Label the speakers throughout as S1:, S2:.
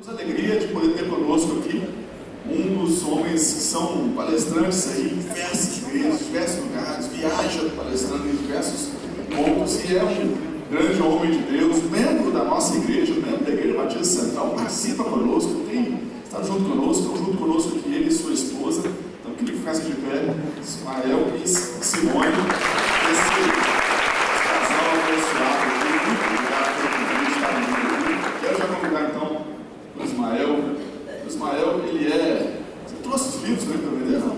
S1: Temos a alegria de poder ter conosco aqui um dos homens que são palestrantes aí em diversas igrejas, diversos lugares, viaja palestrando em diversos pontos e é um grande homem de Deus, membro da nossa igreja, membro da Igreja Batista Central, participa conosco, está junto conosco aqui ele e sua esposa. Então queria que ficasse de pé, Ismael e Simone, esse casal abençoado aqui, muito obrigado pelo convite, está aqui. Quero já convidar então o Ismael. O Ismael, ele é... Você trouxe os livros para vender, não?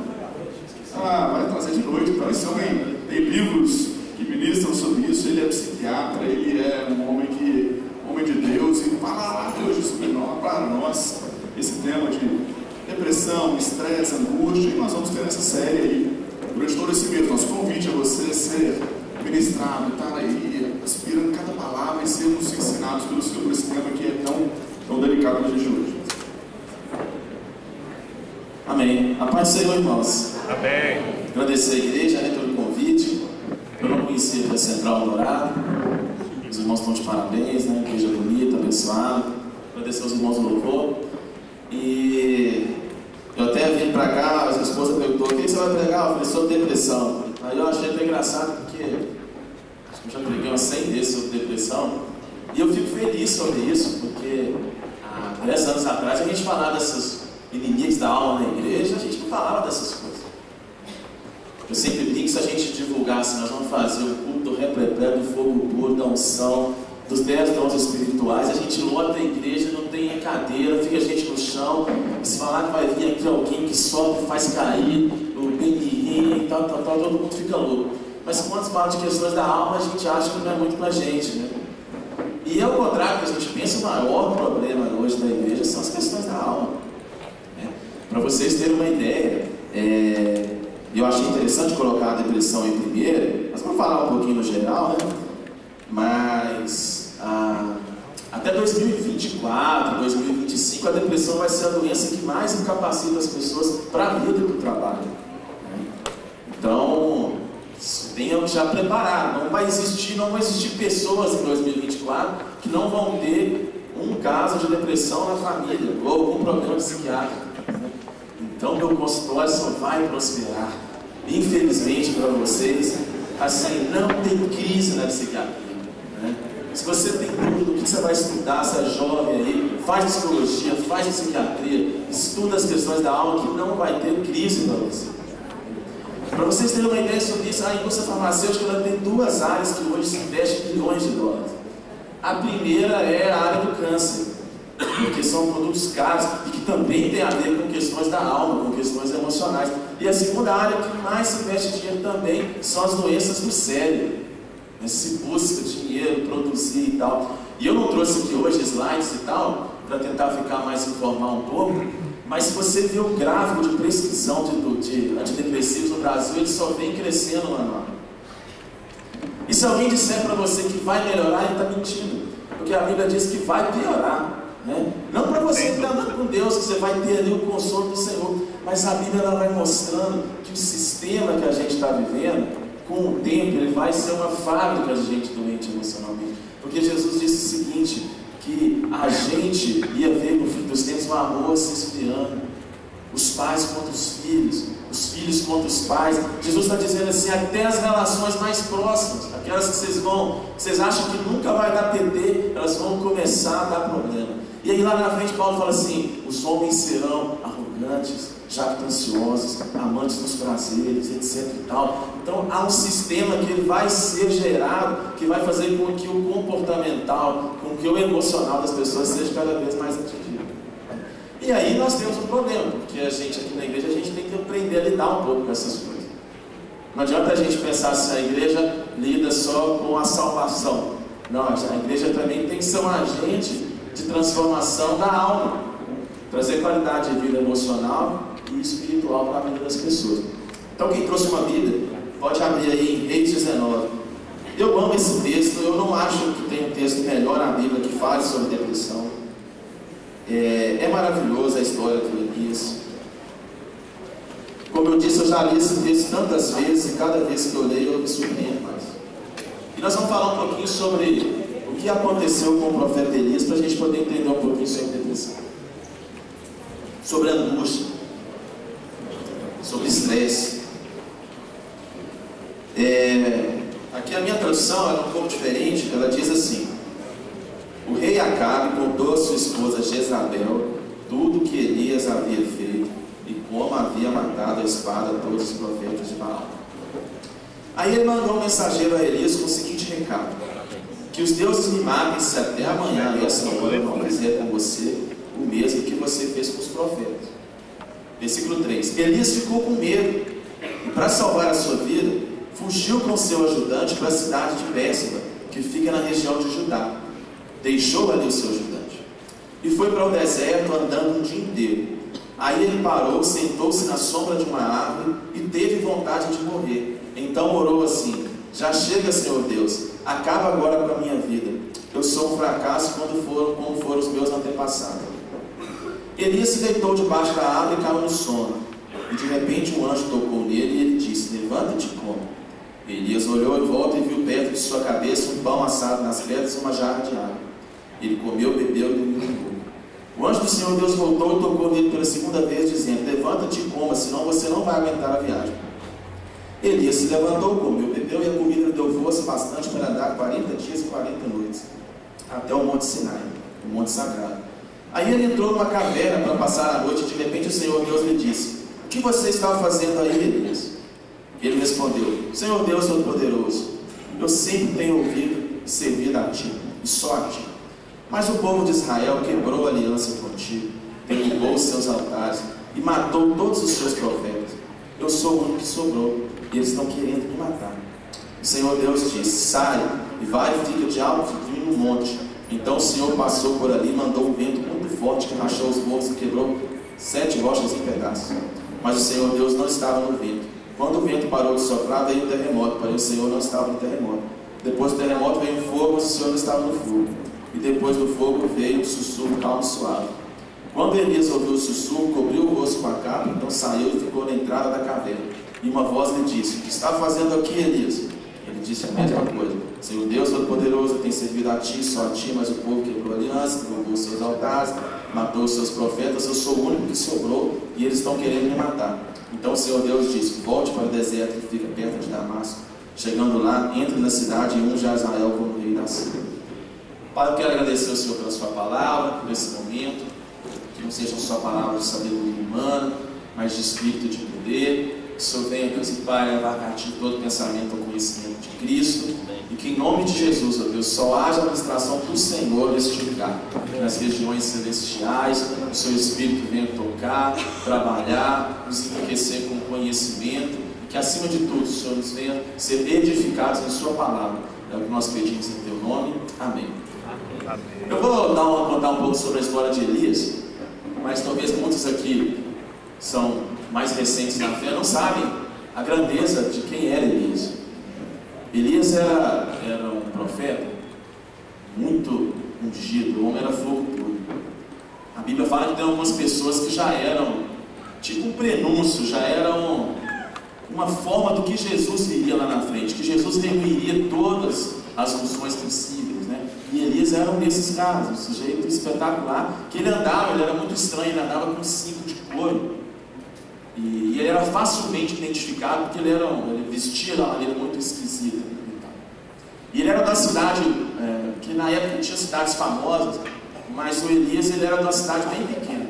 S1: Vai trazer de noite. Então esse homem tem livros que ministram sobre isso, ele é psiquiatra, ele é um homem de Deus, e fala hoje sobre nós, para nós, esse tema de depressão, estresse, angústia, e nós vamos ter essa série aí, durante todo esse mês. Nosso convite a você ser ministrado, estar aí, aspirando cada palavra e sermos ensinados pelo Senhor por esse tema que é tão delicado no dia de hoje.
S2: Amém. A paz do Senhor, irmãos.
S3: Amém.
S2: Agradecer a igreja, pelo convite. Eu não conhecia a Central Dourado. Os irmãos estão de parabéns, igreja bonita, abençoada. Agradecer aos irmãos do louvor. E eu até vim para cá, a esposa perguntou: o que você vai pregar? Eu falei: sobre depressão. Aí eu achei bem engraçado, porque acho que eu já preguei umas 100 vezes sobre depressão. E eu fico feliz sobre isso, porque há 10 anos atrás a gente falava dessas inimigos da alma na igreja, a gente não falava dessas coisas. Eu sempre digo que se a gente divulgasse, nós vamos fazer o culto repleto do fogo puro, da unção, dos 10 dons espirituais, a gente lota a igreja, não tem cadeira, fica a gente no chão, e se falar que vai vir aqui alguém que sobe, faz cair, o benirrim e tal, todo mundo fica louco. Mas quando se fala de questões da alma, a gente acha que não é muito pra gente, né? E ao contrário que a gente pensa, o maior problema hoje da igreja são as questões da alma. Para vocês terem uma ideia, eu achei interessante colocar a depressão em primeiro. Nós vamos falar um pouquinho no geral, né? Mas até 2024, 2025, a depressão vai ser a doença que mais incapacita as pessoas para a vida e para o trabalho. Então, tenham já preparado. Não vai existir pessoas em 2024 que não vão ter um caso de depressão na família ou algum problema psiquiátrico. Então meu consultório só vai prosperar. Infelizmente para vocês, assim, não tem crise na psiquiatria, né? Se você tem dúvida do que você vai estudar, você é jovem aí, faz psicologia, faz psiquiatria, estuda as questões da alma, que não vai ter crise para você. Para vocês terem uma ideia sobre isso, a indústria farmacêutica ela tem duas áreas que hoje se investem bilhões de dólares. A primeira é a área do câncer, porque são produtos caros e que também tem a ver com questões da alma, com questões emocionais. E a segunda área que mais se investe dinheiro também são as doenças do cérebro, né? Se busca dinheiro, produzir e tal. E eu não trouxe aqui hoje slides e tal, para tentar ficar mais informal um pouco, mas se você vê o gráfico de prescrição de antidepressivos no Brasil, ele só vem crescendo no ano. E se alguém disser para você que vai melhorar, ele está mentindo, porque a Bíblia diz que vai piorar. Não para você que está andando com Deus, que você vai ter ali o consolo do Senhor, mas a Bíblia ela vai mostrando que o sistema que a gente está vivendo, com o tempo, ele vai ser uma fábrica de gente doente emocionalmente. Porque Jesus disse o seguinte, que a gente ia ver no fim dos tempos um amor se esfriando, os pais contra os filhos contra os pais. Jesus está dizendo assim, até as relações mais próximas, aquelas que vocês acham que nunca vai dar PT, elas vão começar a dar problema. E aí lá na frente Paulo fala assim, os homens serão arrogantes, jactanciosos, amantes dos prazeres, etc e tal. Então há um sistema que ele vai ser gerado, que vai fazer com que o comportamental, com que o emocional das pessoas seja cada vez mais atingido. E aí nós temos um problema, porque a gente aqui na igreja, a gente tem que aprender a lidar um pouco com essas coisas. Não adianta a gente pensar se a igreja lida só com a salvação. Não, a igreja também tem que ser um agente de transformação da alma, trazer qualidade de vida emocional e espiritual para a vida das pessoas. Então quem trouxe uma Bíblia, pode abrir aí em Reis 19. Eu amo esse texto, eu não acho que tem um texto melhor na Bíblia que fale sobre depressão. É maravilhosa a história que eu li isso. Como eu disse, eu já li esse texto tantas vezes e cada vez que eu leio eu me surpreendo mais. E nós vamos falar um pouquinho sobre o que aconteceu com o profeta Elias, para a gente poder entender um pouquinho sobre depressão. sobre angústia, sobre estresse. Aqui a minha tradução é um pouco diferente. Ela diz assim: o rei Acabe contou a sua esposa Jezabel tudo que Elias havia feito e como havia matado a espada todos os profetas de Baal. Aí ele mandou um mensageiro a Elias com o seguinte recado: que os deuses me matem se até amanhã essa hora eu não fizer com você o mesmo que você fez com os profetas. Versículo 3: Elias ficou com medo e, para salvar a sua vida, fugiu com seu ajudante para a cidade de Bérseba, que fica na região de Judá. Deixou ali o seu ajudante e foi para o deserto andando um dia inteiro. Aí ele parou, sentou-se na sombra de uma árvore e teve vontade de morrer. Então orou assim: já chega, Senhor Deus, acaba agora com a minha vida. Eu sou um fracasso como foram os meus antepassados. Elias se deitou debaixo da árvore e caiu no sono. E de repente um anjo tocou nele e ele disse: levanta-te e come. Elias olhou em volta e viu perto de sua cabeça um pão assado nas pedras e uma jarra de água. Ele comeu, bebeu e dormiu. O anjo do Senhor Deus voltou e tocou nele pela segunda vez, dizendo: levanta-te e coma, senão você não vai aguentar a viagem. Elias se levantou, comeu, bebeu, e a comida deu força bastante para andar 40 dias e 40 noites, até o Monte Sinai, o Monte Sagrado. Aí ele entrou numa caverna para passar a noite, e de repente o Senhor Deus lhe disse: o que você estava fazendo aí, Elias? Ele respondeu: Senhor Deus Todo-Poderoso, eu sempre tenho ouvido e servido a Ti, e só a Ti. Mas o povo de Israel quebrou a aliança contigo, derrubou os seus altares e matou todos os seus profetas. Eu sou o único que sobrou, e eles estão querendo me matar. O Senhor Deus disse: sai e vai e fica de alto no monte. Então o Senhor passou por ali e mandou um vento muito forte que rachou os morros e quebrou 7 rochas em pedaços. Mas o Senhor Deus não estava no vento. Quando o vento parou de soprar, veio um terremoto, porém o Senhor não estava no terremoto. Depois do terremoto veio um fogo, mas o Senhor não estava no fogo. E depois do fogo veio um sussurro calmo e suave. Quando Elias ouviu o sussurro, cobriu o rosto com a capa, então saiu e ficou na entrada da caverna. E uma voz lhe disse: o que está fazendo aqui, Elias? Ele disse a mesma coisa: Senhor Deus Todo-Poderoso, tem servido a Ti, só a Ti, mas o povo quebrou a aliança, derrubou os seus altares, matou os seus profetas. Eu sou o único que sobrou e eles estão querendo me matar. Então o Senhor Deus disse: volte para o deserto que fica perto de Damasco. Chegando lá, entre na cidade e unja a Israel como rei da Síria. Pai, eu quero agradecer ao Senhor pela Sua palavra, por esse momento. Que não sejam só palavras de sabedoria humana, mas de espírito e de poder. Que o Senhor venha, Deus e Pai, levar a ti todo pensamento ao conhecimento de Cristo. E que em nome de Jesus, ó Deus, só haja administração do Senhor neste lugar, nas regiões celestiais. O Seu Espírito venha tocar, trabalhar, nos enriquecer com conhecimento. E que acima de tudo, o Senhor nos venha ser edificados em Sua palavra. É o que nós pedimos em Teu nome. Amém. Eu vou contar um pouco sobre a história de Elias, mas talvez muitos aqui são mais recentes na fé, não sabem a grandeza de quem era Elias. Elias era um profeta muito ungido, o homem era fogo puro. A Bíblia fala que tem algumas pessoas que já eram tipo um prenúncio, já eram uma forma do que Jesus viria lá na frente, que Jesus reuniria todas as funções possíveis, né? E Elias era um desses caras, um sujeito espetacular, que ele era muito estranho, ele andava com um cinto de couro, e ele era facilmente identificado, porque ele vestia de uma maneira muito esquisita. E ele era da cidade, que na época tinha cidades famosas, mas o Elias ele era de uma cidade bem pequena.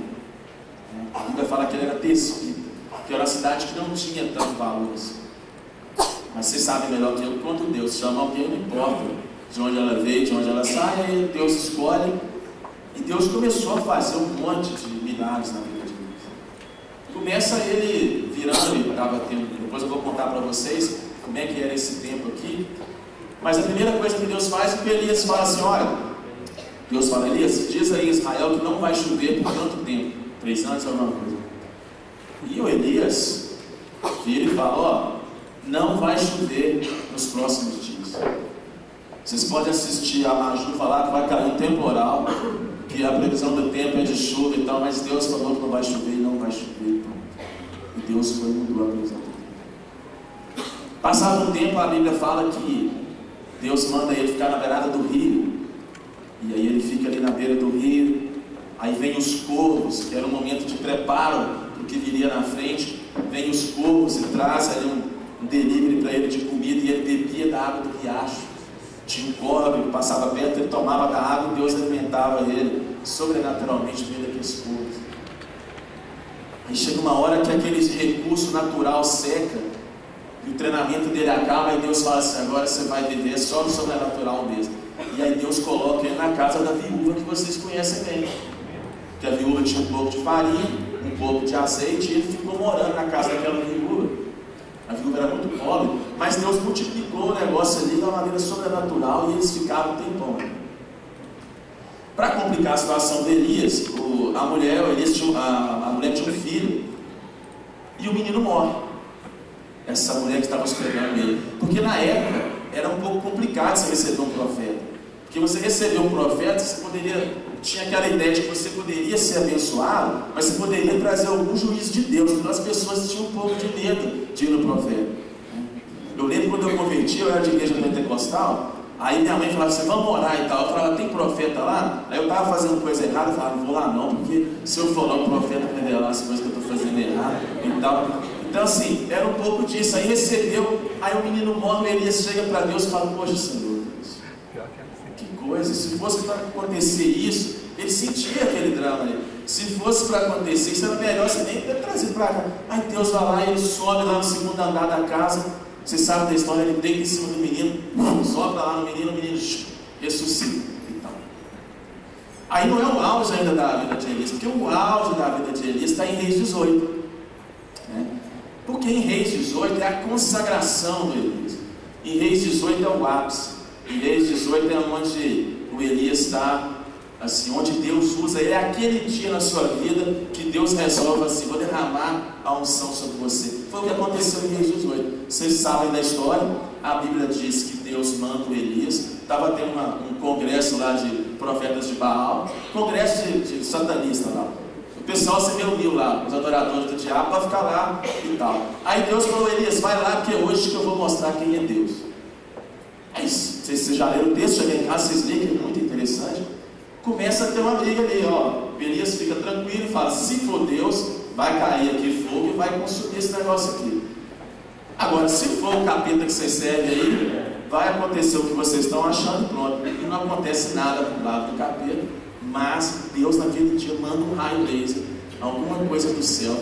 S2: A Bíblia fala que ele era Tespita, que era uma cidade que não tinha tanto valor assim. Mas vocês sabem melhor que eu, quando Deus chama alguém, não importa de onde ela veio, de onde ela sai, aí Deus escolhe. E Deus começou a fazer um monte de milagres na vida de Elias. Começa ele virando, ele estava tendo, depois eu vou contar para vocês como é que era esse tempo aqui. Mas a primeira coisa que Deus faz é que Elias fala assim: olha, Deus fala: Elias, diz aí a Israel que não vai chover por tanto tempo, 3 anos ou alguma coisa. E o Elias vira e fala: ó, não vai chover nos próximos dias. Vocês podem assistir a Maju falar que vai cair um temporal, que a previsão do tempo é de chuva e tal, mas Deus falou que não vai chover e não vai chover. E Deus foi e mudou a previsão do tempo. Passado um tempo, a Bíblia fala que Deus manda ele ficar na beirada do rio. E aí ele fica ali na beira do rio. Aí vem os corvos, que era um momento de preparo para o que viria na frente. Vem os corvos e traz ali um delivery para ele de comida, e ele bebia da água do riacho. Tinha um córrego que passava perto, ele tomava da água e Deus alimentava ele sobrenaturalmente no meio daqueles corvos. Aí chega uma hora que aquele recurso natural seca, e o treinamento dele acaba, e Deus fala assim: agora você vai viver só no sobrenatural mesmo. E aí Deus coloca ele na casa da viúva, que vocês conhecem bem. Que a viúva tinha um pouco de farinha, um pouco de azeite, e ele ficou morando na casa daquela viúva. A viúva era muito pobre, mas Deus multiplicou o negócio ali de uma maneira sobrenatural, e eles ficavam um tempão. Para complicar a situação de Elias, a mulher tinha um filho, e o menino morre. Essa mulher que estava hospedando ele. Porque na época era um pouco complicado você receber um profeta. Porque você recebeu um profeta, tinha aquela ideia de que você poderia ser abençoado, mas você poderia trazer algum juízo de Deus. Então as pessoas tinham um pouco de medo de ir no profeta. Eu lembro quando eu converti, eu era de igreja pentecostal. Aí minha mãe falava assim: vamos orar e tal. Eu falava: tem profeta lá? Aí eu estava fazendo coisa errada, eu falava: não vou lá não, porque se eu for lá, o profeta vai revelar as coisas que eu estou fazendo errado e tal. Então assim, era um pouco disso. Aí recebeu, aí o menino morre, Elias chega para Deus e fala: poxa, Senhor, que coisa, se fosse para acontecer isso, ele sentia aquele drama ali. Se fosse para acontecer isso, era melhor você nem ter trazido para cá. Aí Deus vai lá e ele sobe lá no segundo andar da casa. Você sabe da história, ele deita em cima do menino, sopra lá no menino, o menino ressuscita e tal. Aí não é o auge ainda da vida de Elias, porque o auge da vida de Elias está em Reis 18. Né? Porque em Reis 18 é a consagração do Elias. Em Reis 18 é o ápice. Em Reis 18 é onde o Elias está, assim, onde Deus usa. É aquele dia na sua vida que Deus resolve assim: vou derramar a unção sobre você. Foi o que aconteceu em Reis 18. Vocês sabem da história. A Bíblia diz que Deus manda o Elias. Estava tendo um congresso lá de profetas de Baal, congresso de satanista lá. O pessoal se reuniu lá, os adoradores do diabo, para ficar lá e tal. Aí Deus falou: Elias, vai lá, porque é hoje que eu vou mostrar quem é Deus. É isso. Vocês já leram o texto, cheguem em casa, vocês leem, que é muito interessante. Começa a ter uma briga ali, ó. Elias fica tranquilo e fala: se for Deus, vai cair aqui fogo e vai consumir esse negócio aqui. Agora, se for o capeta que você serve aí, vai acontecer o que vocês estão achando, pronto. E não acontece nada do lado do capeta, mas Deus naquele dia manda um raio laser, alguma coisa do céu,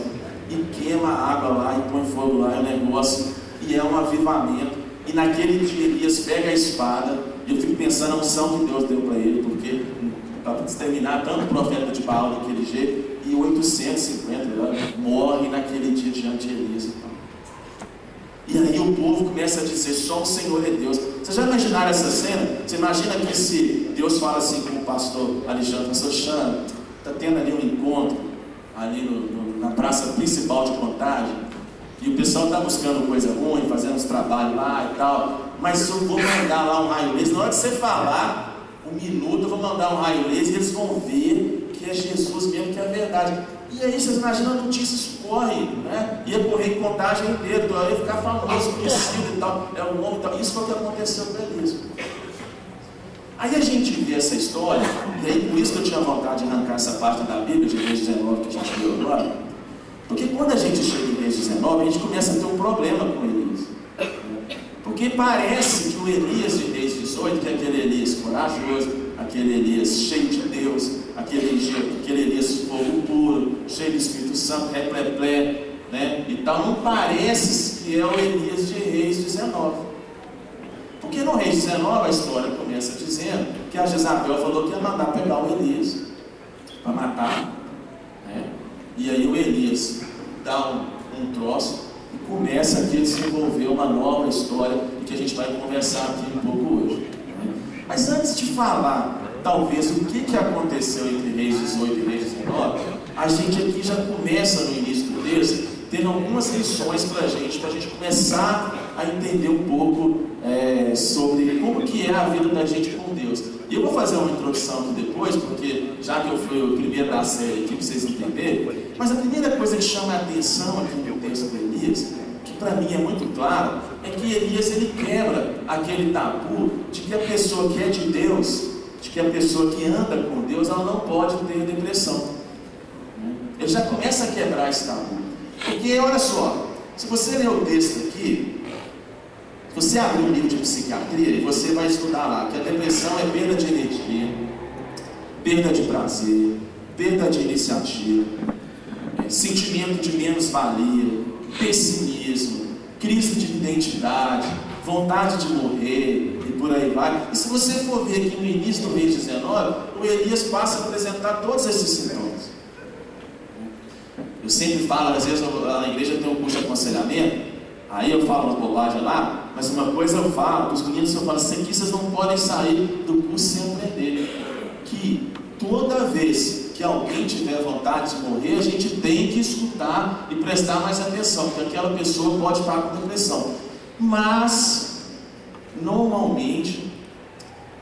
S2: e queima a água lá e põe fogo lá, é um negócio, e é um avivamento. E naquele dia Elias pega a espada, e eu fico pensando na unção que Deus deu para ele, porque para exterminar tanto profeta de Baal daquele jeito, e 850 morre naquele dia diante de Elias. E aí o povo começa a dizer: só o Senhor é Deus. Vocês já imaginaram essa cena? Você imagina que se Deus fala assim com o pastor Alexandre: pastor Xandre, está tendo ali um encontro ali na praça principal de Contagem, e o pessoal está buscando coisa ruim, fazendo uns trabalhos lá e tal, mas eu vou mandar lá um raio laser. Na hora que você falar um minuto, eu vou mandar um raio laser, e eles vão ver que é Jesus mesmo, que é a verdade. E aí vocês imaginam a notícia, isso corre, né? Ia correr em Contagem inteira, então ia ficar famoso, conhecido e tal, é um homem e tal. Isso foi o que aconteceu com Elias. Aí a gente vê essa história, e aí por isso que eu tinha vontade de arrancar essa parte da Bíblia de Reis 19 que a gente viu agora. Porque quando a gente chega em Reis 19, a gente começa a ter um problema com Elias. Porque parece que o Elias de Reis 18, que é aquele Elias corajoso, aquele Elias cheio de Deus, aquele Elias fogo puro, cheio do Espírito Santo, repleplé, né? E tal, não parece que é o Elias de Reis 19. Porque no Reis 19 a história começa dizendo que a Jezabel falou que ia mandar pegar o Elias para matar, né? E aí o Elias dá um troço e começa aqui a desenvolver uma nova história que a gente vai conversar aqui um pouco hoje, né? Mas antes de falar talvez o que aconteceu entre Reis 18 e Reis 19, a gente aqui já começa no início do texto tendo algumas lições para a gente começar a entender um pouco sobre como que é a vida da gente com Deus. E eu vou fazer uma introdução aqui depois, porque já que eu fui o primeiro da série aqui para vocês entenderem, mas a primeira coisa que chama a atenção aqui no texto de Elias, que para mim é muito claro, é que Elias ele quebra aquele tabu de que a pessoa que é de Deus de que a pessoa que anda com Deus, ela não pode ter depressão. Ele já começa a quebrar esse tabu. Porque, olha só, se você ler o texto aqui, se você abrir um livro de psiquiatria, e você vai estudar lá que a depressão é perda de energia, perda de prazer, perda de iniciativa, sentimento de menos-valia, pessimismo, crise de identidade, vontade de morrer, e por aí vai. E se você for ver aqui no início do Reis 19, o Elias passa a apresentar todos esses sintomas. Eu sempre falo, às vezes lá na igreja tem um curso de aconselhamento, aí eu falo uma bobagem lá, mas uma coisa eu falo, os meninos eu falo assim, que vocês não podem sair do curso sem aprender, que toda vez que alguém tiver vontade de morrer, a gente tem que escutar e prestar mais atenção, porque aquela pessoa pode estar com depressão. Mas, normalmente,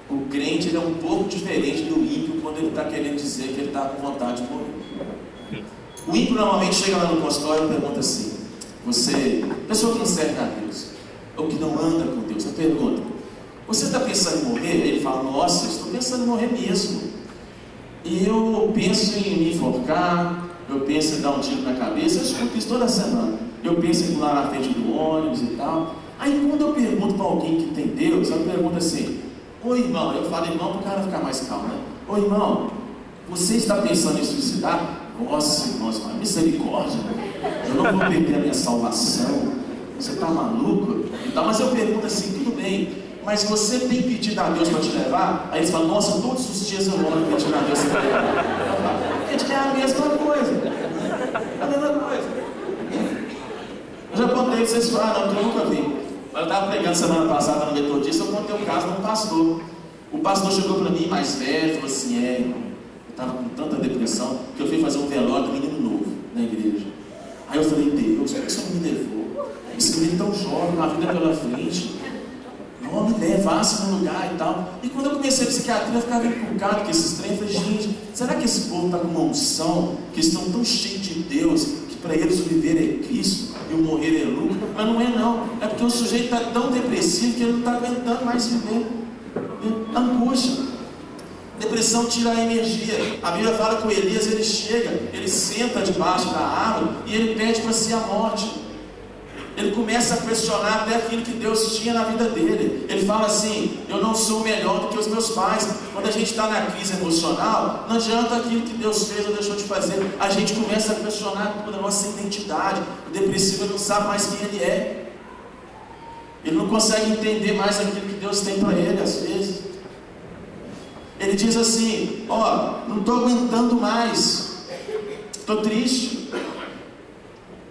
S2: o crente ele é um pouco diferente do ímpio quando ele está querendo dizer que ele está com vontade de morrer. O ímpio normalmente chega lá no consultório e pergunta assim, pessoa que não serve a Deus, ou que não anda com Deus, eu pergunto, você está pensando em morrer? Ele fala, nossa, eu estou pensando em morrer mesmo. E eu penso em me enforcar, eu penso em dar um tiro na cabeça, eu escuto isso toda semana. Eu penso em pular na frente do ônibus e tal. Aí quando eu pergunto para alguém que tem Deus, eu pergunto assim, ô irmão, eu falo irmão para o cara ficar mais calmo, né? Ô irmão, você está pensando em suicidar? Nossa, irmãos, misericórdia, eu não vou perder a minha salvação, você está maluco? Então, mas eu pergunto assim, tudo bem, mas você tem pedido a Deus para te levar? Aí eles falam, nossa, todos os dias eu oro pedindo a Deus para te levar. A gente quer a mesma coisa, a mesma coisa. Eu já contei, vocês falaram, não, que eu nunca vi. Eu estava pregando semana passada no Metodista, eu contei o caso de um pastor. O pastor chegou para mim mais velho, falou assim, irmão, estava com tanta depressão que eu fui fazer um velório do menino novo na igreja. Aí eu falei, Deus, por que você não me levou? Esse menino tão jovem, uma vida pela frente, não me levasse num lugar e tal. E quando eu comecei a psiquiatria, eu ficava encucado com esses trem. Eu falei, gente, será que esse povo está com uma unção, que estão tão cheios de Deus, que para eles o viver é Cristo e o morrer é lucro? Mas não é não, é porque o sujeito está tão depressivo que ele não está aguentando mais viver. Angústia. Depressão tira a energia. A Bíblia fala que o Elias, ele chega, ele senta debaixo da árvore e ele pede para si a morte. Ele começa a questionar até aquilo que Deus tinha na vida dele. Ele fala assim, eu não sou melhor do que os meus pais. Quando a gente está na crise emocional, não adianta aquilo que Deus fez ou deixou de fazer. A gente começa a questionar toda a nossa identidade. O depressivo não sabe mais quem ele é. Ele não consegue entender mais aquilo que Deus tem para ele, às vezes. Ele diz assim, não estou aguentando mais, estou triste,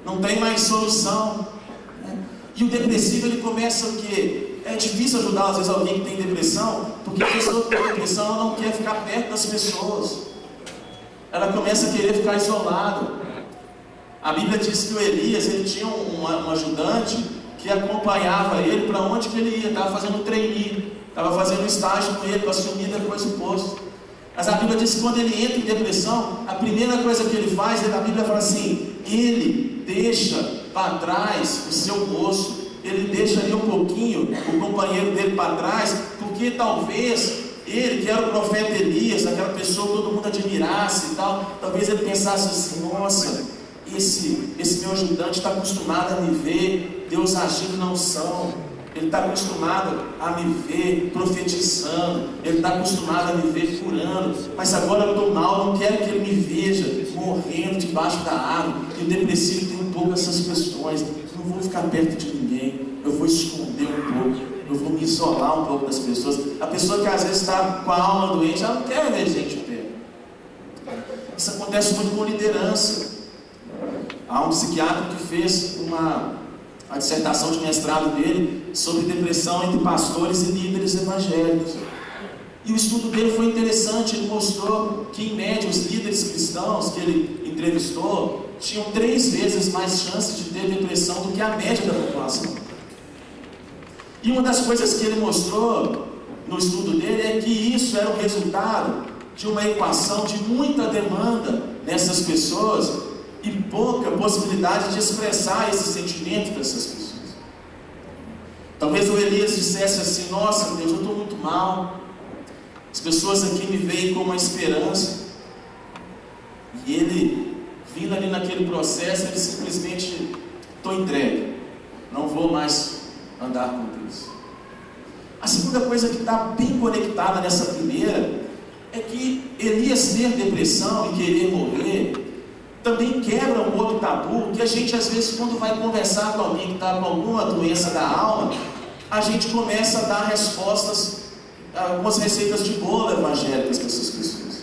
S2: não tem mais solução. E o depressivo, ele começa o quê? É difícil ajudar às vezes alguém que tem depressão, porque a pessoa que tem depressão, ela não quer ficar perto das pessoas, ela começa a querer ficar isolada. A Bíblia diz que o Elias, ele tinha um ajudante que acompanhava ele para onde que ele ia, estava fazendo um trainee, estava fazendo um estágio com ele para assumir depois o posto. Mas a Bíblia diz que quando ele entra em depressão, a primeira coisa que ele faz, a Bíblia fala assim, ele deixa para trás o seu moço, ele deixa ali um pouquinho o companheiro dele para trás, porque talvez ele, que era o profeta Elias, aquela pessoa que todo mundo admirasse e tal, talvez ele pensasse assim, nossa, esse meu ajudante está acostumado a me ver Deus agindo na unção, ele está acostumado a me ver profetizando, ele está acostumado a me ver curando, mas agora eu estou mal, não quero que ele me veja morrendo debaixo da árvore. E o depressivo tem um pouco essas questões, não vou ficar perto de ninguém, eu vou esconder um pouco, eu vou me isolar um pouco das pessoas. A pessoa que às vezes está com a alma doente, ela não quer ver gente perto. Isso acontece muito com liderança. Há um psiquiatra que fez a dissertação de mestrado dele sobre depressão entre pastores e líderes evangélicos. E o estudo dele foi interessante, ele mostrou que em média os líderes cristãos que ele entrevistou tinham 3 vezes mais chances de ter depressão do que a média da população. E uma das coisas que ele mostrou no estudo dele é que isso era o resultado de uma equação de muita demanda nessas pessoas e pouca possibilidade de expressar esse sentimento dessas pessoas. Talvez o Elias dissesse assim, nossa Deus, eu estou muito mal, As pessoas aqui me veem com uma esperança, e ele, vindo ali naquele processo, ele simplesmente: estou entregue, não vou mais andar com Deus. A segunda coisa que está bem conectada nessa primeira é que Elias ter depressão e querer morrer também quebra um outro tabu, que a gente às vezes, quando vai conversar com alguém que está com alguma doença da alma, a gente começa a dar respostas, algumas receitas de bolo evangélicas para essas pessoas.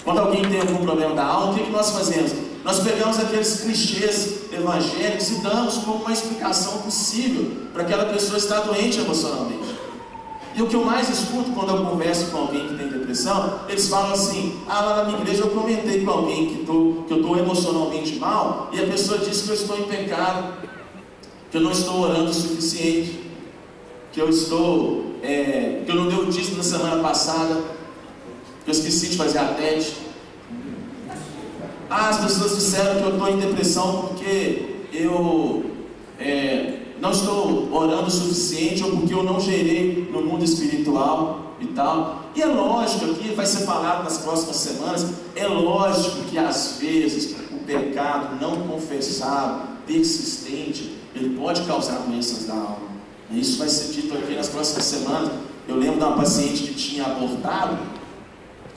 S2: Quando alguém tem algum problema da alma, o que nós fazemos? Nós pegamos aqueles clichês evangélicos e damos como uma explicação possível para aquela pessoa estar doente emocionalmente. E o que eu mais escuto quando eu converso com alguém que tem depressão, eles falam assim: lá na minha igreja eu comentei com alguém que eu estou emocionalmente mal, e a pessoa disse que eu estou em pecado, que eu não estou orando o suficiente, que eu não dei o dízimo na semana passada, que eu esqueci de fazer a TED. As pessoas disseram que eu estou em depressão porque eu não estou orando o suficiente, ou porque eu não gerei no mundo espiritual e tal. E é lógico, aqui vai ser falado nas próximas semanas, é lógico que às vezes o pecado não confessado, persistente, ele pode causar doenças da alma. E isso vai ser dito aqui nas próximas semanas. Eu lembro de uma paciente que tinha abortado,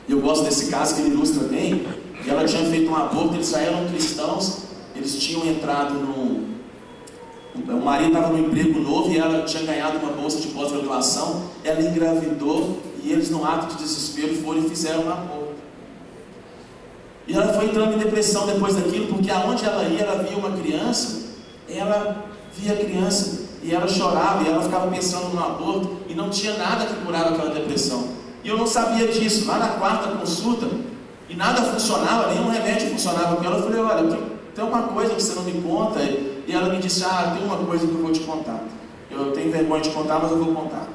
S2: e eu gosto desse caso que ele ilustra bem. E ela tinha feito um aborto, eles já eram cristãos, eles tinham entrado o marido estava no emprego novo e ela tinha ganhado uma bolsa de pós-graduação. Ela engravidou e eles, num ato de desespero, foram e fizeram um aborto. E ela foi entrando em depressão depois daquilo, porque aonde ela ia, ela via uma criança, ela via a criança e ela chorava, e ela ficava pensando no aborto, e não tinha nada que curava aquela depressão. E eu não sabia disso. Lá na quarta consulta, e nada funcionava, nenhum remédio funcionava com ela. Eu falei: olha, tem uma coisa que você não me conta. E ela me disse: tem uma coisa que eu vou te contar. Eu tenho vergonha de contar, mas eu vou contar.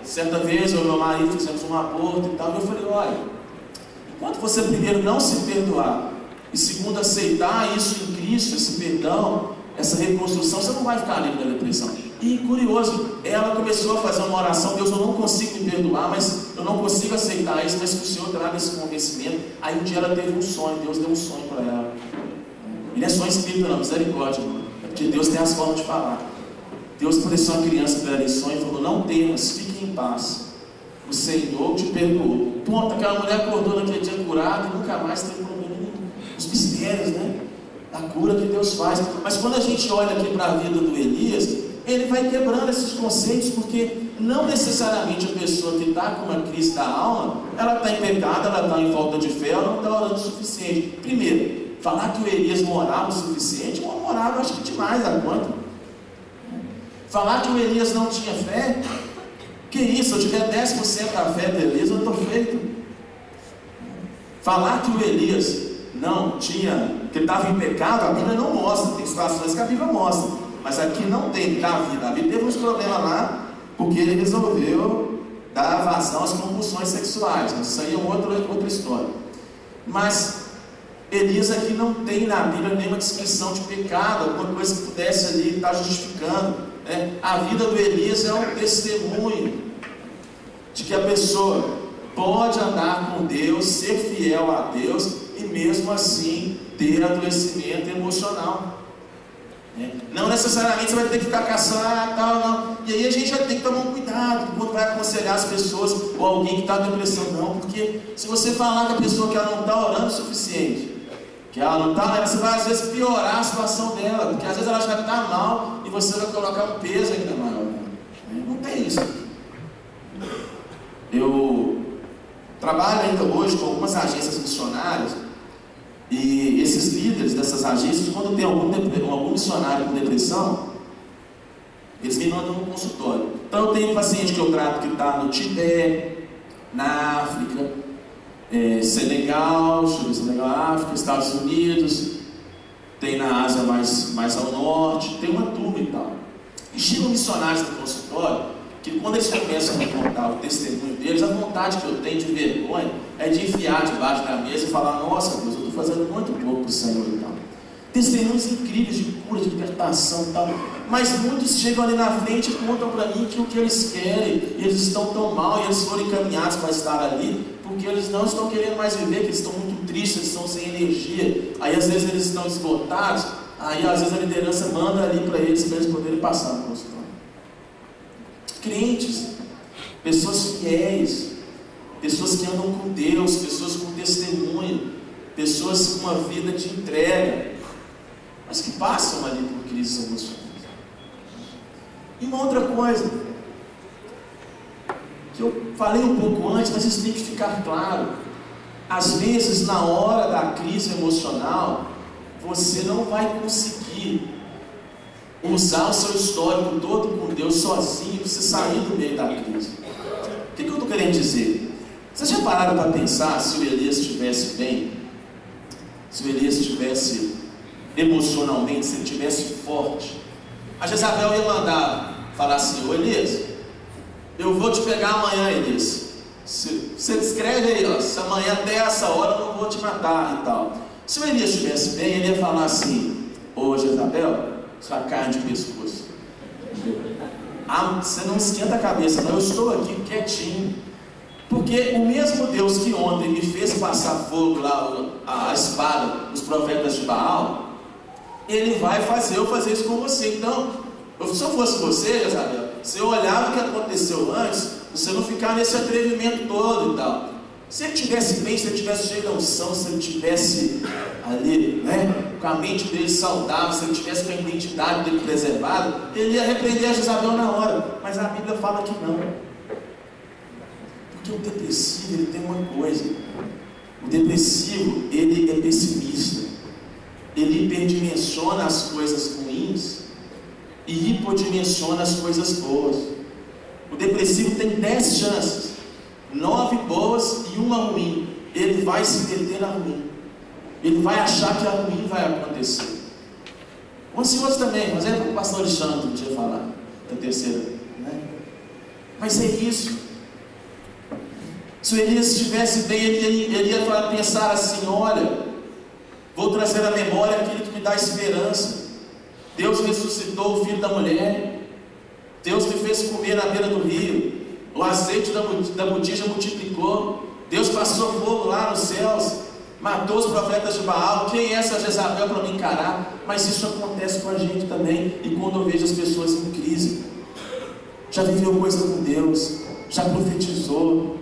S2: Certa vez eu e meu marido fizemos um aborto e tal, e eu falei: olha, enquanto você primeiro não se perdoar, e segundo aceitar isso em Cristo, esse perdão, essa reconstrução, você não vai ficar livre da depressão. E curioso, ela começou a fazer uma oração: Deus, eu não consigo me perdoar, mas eu não consigo aceitar isso, mas que o Senhor traga esse convencimento. Aí um dia ela teve um sonho, Deus deu um sonho para ela. E não é só espírito não, misericórdia, é porque Deus tem as formas de falar. Deus apareceu uma criança para ela em sonho e falou: não temas, fique em paz, o Senhor te perdoou. Ponto. Aquela mulher acordou naquele dia curada e nunca mais teve problema nenhum. Os mistérios, né? A cura que Deus faz. Mas quando a gente olha aqui para a vida do Elias, ele vai quebrando esses conceitos, porque não necessariamente a pessoa que está com uma crise da alma, ela está em pecado, ela está em falta de fé, ela não está orando o suficiente. Primeiro, falar que o Elias morava o suficiente, eu morava acho que demais a quanto. Falar que o Elias não tinha fé, que isso, eu tiver 10% da fé do Elias, eu estou feito. Falar que o Elias não tinha, que ele estava em pecado, a Bíblia não mostra. Tem situações que a Bíblia mostra, mas aqui não tem. Davi teve uns problemas lá, porque ele resolveu dar vazão às compulsões sexuais. Isso aí é outra história. Mas Elias aqui não tem na Bíblia nenhuma descrição de pecado, alguma coisa que pudesse ali estar justificando, né? A vida do Elias é um testemunho de que a pessoa pode andar com Deus, ser fiel a Deus e mesmo assim ter adoecimento emocional. Não necessariamente você vai ter que ficar caçando, tal, não. E aí a gente vai ter que tomar um cuidado quando vai aconselhar as pessoas, ou alguém que está em depressão, não, porque se você falar com a pessoa que ela não está orando o suficiente, que ela não está, você vai às vezes piorar a situação dela, porque às vezes ela já está mal e você vai colocar um peso ainda maior. Não tem isso. Eu trabalho ainda hoje com algumas agências missionárias, e esses líderes dessas agências, quando tem algum missionário com depressão, eles me mandam no consultório. Então eu tenho um paciente que eu trato que está no Tibete, na África, Senegal, África, Estados Unidos, tem na Ásia mais ao norte, tem uma turma e tal. E chegam missionários no consultório, que quando eles começam a contar o testemunho deles, a vontade que eu tenho de vergonha é de enfiar debaixo da mesa e falar: nossa Deus, eu estou fazendo muito pouco para o Senhor e tal. testemunhos incríveis de cura, de libertação e tal. Mas muitos chegam ali na frente e contam para mim que o que eles querem, eles estão tão mal, e eles foram encaminhados para estar ali, porque eles não estão querendo mais viver, que eles estão muito tristes, eles estão sem energia. Aí às vezes eles estão esgotados, aí às vezes a liderança manda ali para eles poderem passar no consultório. Crentes, pessoas fiéis, pessoas que andam com Deus, pessoas com testemunho, pessoas com uma vida de entrega, mas que passam ali por crises emocionais. E uma outra coisa, que eu falei um pouco antes, mas isso tem que ficar claro. Às vezes, na hora da crise emocional, você não vai conseguir usar o seu histórico todo com Deus sozinho para você sair do meio da crise. O que eu estou querendo dizer? Vocês já pararam para pensar se o Elias estivesse bem? Se o Elias estivesse emocionalmente, se ele estivesse forte? A Jezabel ia mandar falar assim: ô Elias, eu vou te pegar amanhã, Elias. Você escreve aí, ó, se amanhã até essa hora eu não vou te matar e tal. Se o Elias estivesse bem, ele ia falar assim: ô Jezabel, sua carne de pescoço, você não esquenta a cabeça, não, eu estou aqui quietinho. Porque o mesmo Deus que ontem me fez passar fogo lá, a espada, os profetas de Baal, Ele vai fazer eu fazer isso com você. Então, se eu fosse você, Jezabel, se eu olhar o que aconteceu antes, você não ficar nesse atrevimento todo e tal. Se ele estivesse bem, se ele estivesse cheio de unção, se ele estivesse ali, né, com a mente dele saudável, se ele estivesse com a identidade dele preservada, ele ia repreender a Jezabel na hora. Mas a Bíblia fala que não. Porque o depressivo, ele tem uma coisa. O depressivo, ele é pessimista. Ele hiperdimensiona as coisas ruins e hipodimensiona as coisas boas. O depressivo tem 10 chances, 9 boas e uma ruim. Ele vai se meter na ruim. Ele vai achar que a ruim vai acontecer. O ansioso também, mas é o pastor Alexandre que podia falar da terceira, né? Mas é isso. Se o Elias estivesse bem, ele ia pensar assim: olha, vou trazer à memória aquilo que me dá esperança. Deus ressuscitou o filho da mulher. Deus me fez comer na beira do rio. O azeite da botija multiplicou. Deus passou fogo lá nos céus. Matou os profetas de Baal. Quem é essa Jezabel para me encarar? Mas isso acontece com a gente também. E quando eu vejo as pessoas em crise, já viveu coisa com Deus, já profetizou,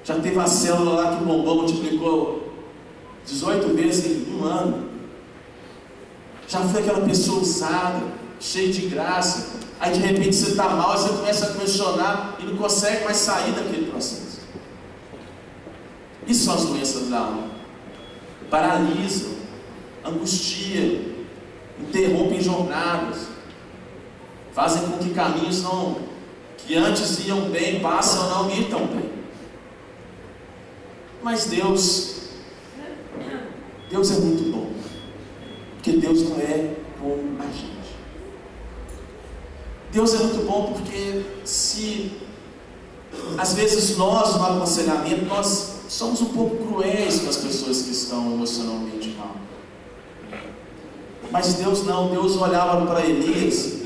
S2: já teve a célula lá que bombou, multiplicou 18 vezes em um ano. Já foi aquela pessoa usada, cheia de graça. Aí de repente você está mal, você começa a questionar e não consegue mais sair daquele processo. Isso são as doenças da alma. Paralisam, angustia, interrompem jornadas, fazem com que caminhos que antes iam bem, passam a não ir tão bem. Mas Deus é muito bom, porque Deus não é como a gente. Deus é muito bom porque às vezes nós, no aconselhamento, nós somos um pouco cruéis com as pessoas que estão emocionalmente mal. Mas Deus não. Deus olhava para Elias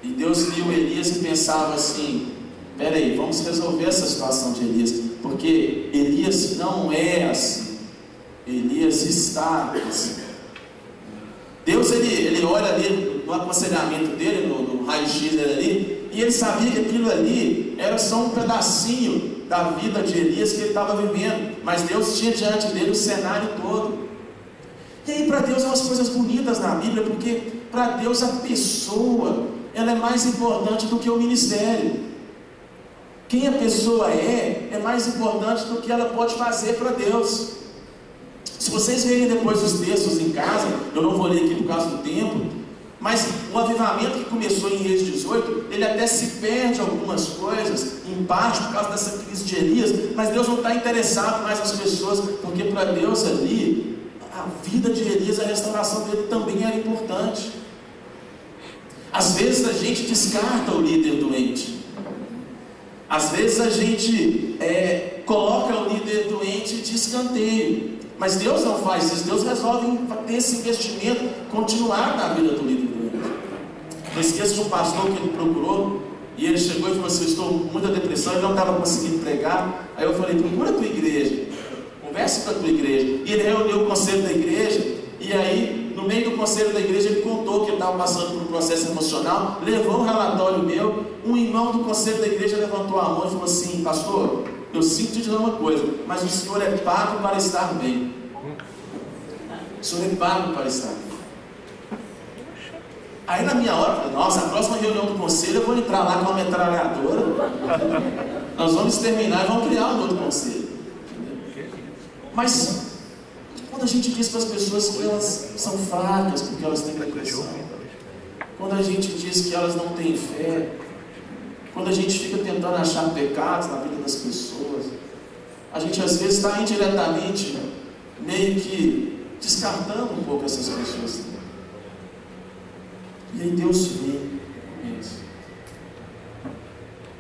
S2: e Deus viu Elias e pensava assim: peraí, vamos resolver essa situação de Elias, porque Elias não é assim, Elias está assim. Deus, ele olha ali no aconselhamento dele, no raio-x dele ali, e ele sabia que aquilo ali era só um pedacinho da vida de Elias que ele estava vivendo, mas Deus tinha diante dele o cenário todo. E aí para Deus há umas coisas bonitas na Bíblia, porque para Deus a pessoa, ela é mais importante do que o ministério. Quem a pessoa é mais importante do que ela pode fazer para Deus. Se vocês verem depois os textos em casa, eu não vou ler aqui por causa do tempo, mas o avivamento que começou em Reis 18, ele até se perde algumas coisas, em parte por causa dessa crise de Elias, mas Deus não está interessado mais nas pessoas, porque para Deus ali, a vida de Elias, a restauração dele também era importante. Às vezes a gente descarta o líder doente, às vezes a gente coloca o líder doente de escanteio. Mas Deus não faz isso. Deus resolve ter esse investimento, continuar na vida do líder da igreja. Não esqueça de um pastor que ele procurou, e ele chegou e falou assim: eu estou com muita depressão, ele não estava conseguindo pregar. Aí eu falei: procura a tua igreja, converse com a tua igreja. E ele reuniu o conselho da igreja, e aí no meio do conselho da igreja ele contou que ele estava passando por um processo emocional, levou um relatório meu. Um irmão do conselho da igreja levantou a mão e falou assim: pastor, eu sinto te dizer uma coisa, mas o senhor é pago para estar bem. O senhor é pago para estar bem. Aí na minha hora, eu falei: nossa, a próxima reunião do conselho eu vou entrar lá com uma metralhadora, nós vamos exterminar e vamos criar um outro conselho. Mas quando a gente diz para as pessoas que elas são fracas porque elas têm depressão, quando a gente diz que elas não têm fé, quando a gente fica tentando achar pecados na vida das pessoas, a gente às vezes está indiretamente meio que descartando um pouco essas pessoas. E aí Deus vem com isso.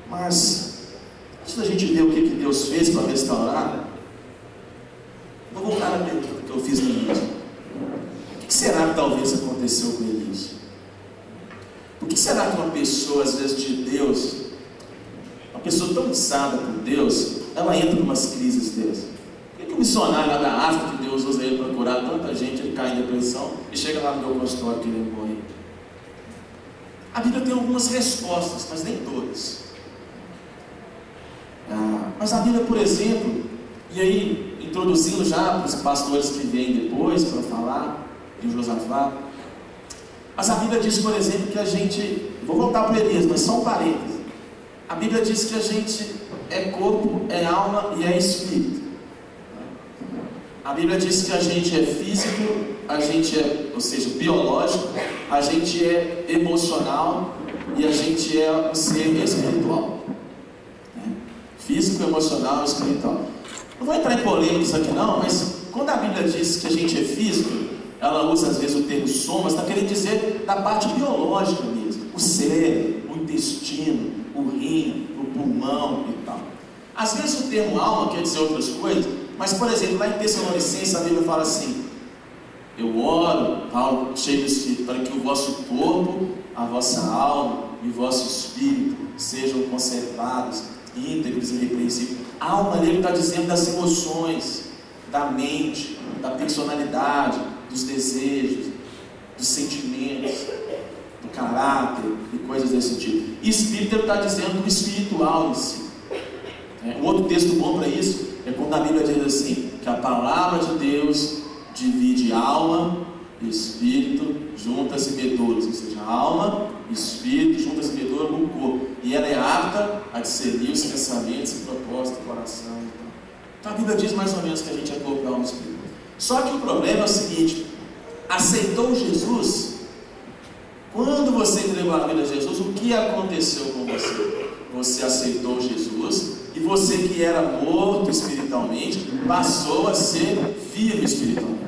S2: Mas antes da gente ver o que Deus fez para restaurar, vou voltar a pergunta que eu fiz no início. O que será que talvez aconteceu com Elias? Por que será que uma pessoa, às vezes, de Deus, uma pessoa tão usada por Deus, ela entra em umas crises dessas? Por que o missionário lá da África, que Deus usa ele para curar tanta gente, ele cai em depressão e chega lá no meu consultório que ele morre? A Bíblia tem algumas respostas, mas nem todas. Mas a Bíblia, por exemplo, e aí introduzindo já para os pastores que vêm depois para falar, e o Josafá, mas a Bíblia diz, por exemplo, que a gente, vou voltar para Elias, mas só um parênteses. A Bíblia diz que a gente é corpo, é alma e é espírito. A Bíblia diz que a gente é físico, a gente é, ou seja, biológico, a gente é emocional e a gente é um ser espiritual. Físico, emocional e espiritual. Não vou entrar em polêmicas aqui não, mas quando a Bíblia diz que a gente é físico, ela usa às vezes o termo som, mas está querendo dizer da parte biológica mesmo. O cérebro, o intestino, o rim, o pulmão e tal. Às vezes o termo alma quer dizer outras coisas, mas por exemplo, lá em Tessalonicenses a Bíblia fala assim: eu oro, Paulo, cheio do Espírito, para que o vosso corpo, a vossa alma e o vosso espírito sejam conservados, íntegros e irrepreensíveis. A alma dele está dizendo das emoções, da mente, da personalidade, dos desejos, dos sentimentos, do caráter e coisas desse tipo. E espírito ele está dizendo do espiritual em si. Um outro texto bom para isso é quando a Bíblia diz assim, que a palavra de Deus divide alma e espírito, juntas e medulas, ou seja, alma, espírito, juntas e medulas no corpo, e ela é apta a discernir os pensamentos e propósitos do coração. Então a Bíblia diz mais ou menos que a gente é corpo, alma e espírito. Só que o problema é o seguinte: aceitou Jesus? Quando você entregou a vida a Jesus, o que aconteceu com você? Você aceitou Jesus e você que era morto espiritualmente passou a ser vivo espiritualmente.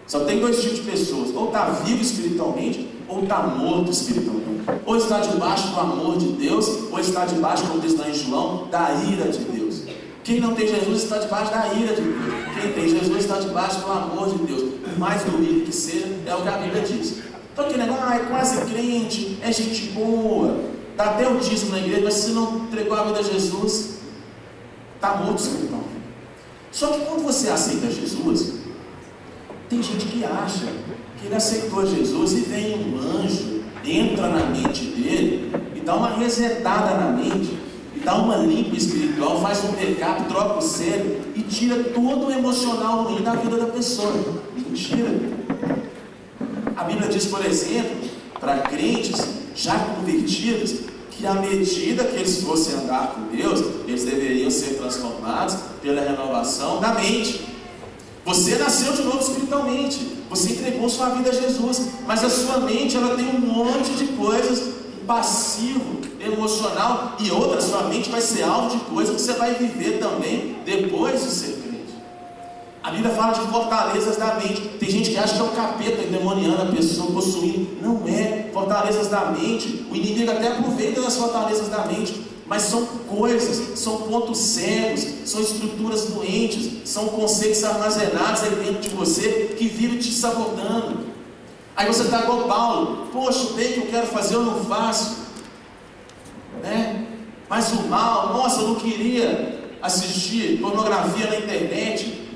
S2: Só tem dois tipos de pessoas: ou está vivo espiritualmente ou está morto espiritualmente. Ou está debaixo do amor de Deus, ou está debaixo, como diz lá em João, da ira de Deus. Quem não tem Jesus está debaixo da ira de Deus. Quem tem Jesus está debaixo do amor de Deus. Por mais doído que seja, é o que a Bíblia diz. Então aquele negócio, é quase crente, é gente boa, dá até o dízimo na igreja, mas se não entregou a vida a Jesus, está morto espiritualmente. Só que quando você aceita Jesus, tem gente que acha que ele aceitou Jesus e vem um anjo, entra na mente dele e dá uma resetada na mente, e dá uma limpa espiritual, faz um backup, troca o cérebro e tira todo o emocional ruim da vida da pessoa. Mentira. A Bíblia diz, por exemplo, para crentes já convertidos, que à medida que eles fossem andar com Deus, eles deveriam ser transformados pela renovação da mente. Você nasceu de novo espiritualmente, você entregou sua vida a Jesus, mas a sua mente ela tem um monte de coisas, passivo, emocional, e outra, sua mente vai ser alvo de coisas que você vai viver também depois de ser crente. A Bíblia fala de fortalezas da mente. Tem gente que acha que é o capeta endemoniando a pessoa, possuindo. Não é. Fortalezas da mente. O inimigo até aproveita das fortalezas da mente. Mas são coisas, são pontos cegos, são estruturas doentes, são conceitos armazenados aí dentro de você que vivem te sabotando. Aí você está igual Paulo: poxa, o bem que eu quero fazer eu não faço, né? Mas o mal, nossa, eu não queria assistir pornografia na internet,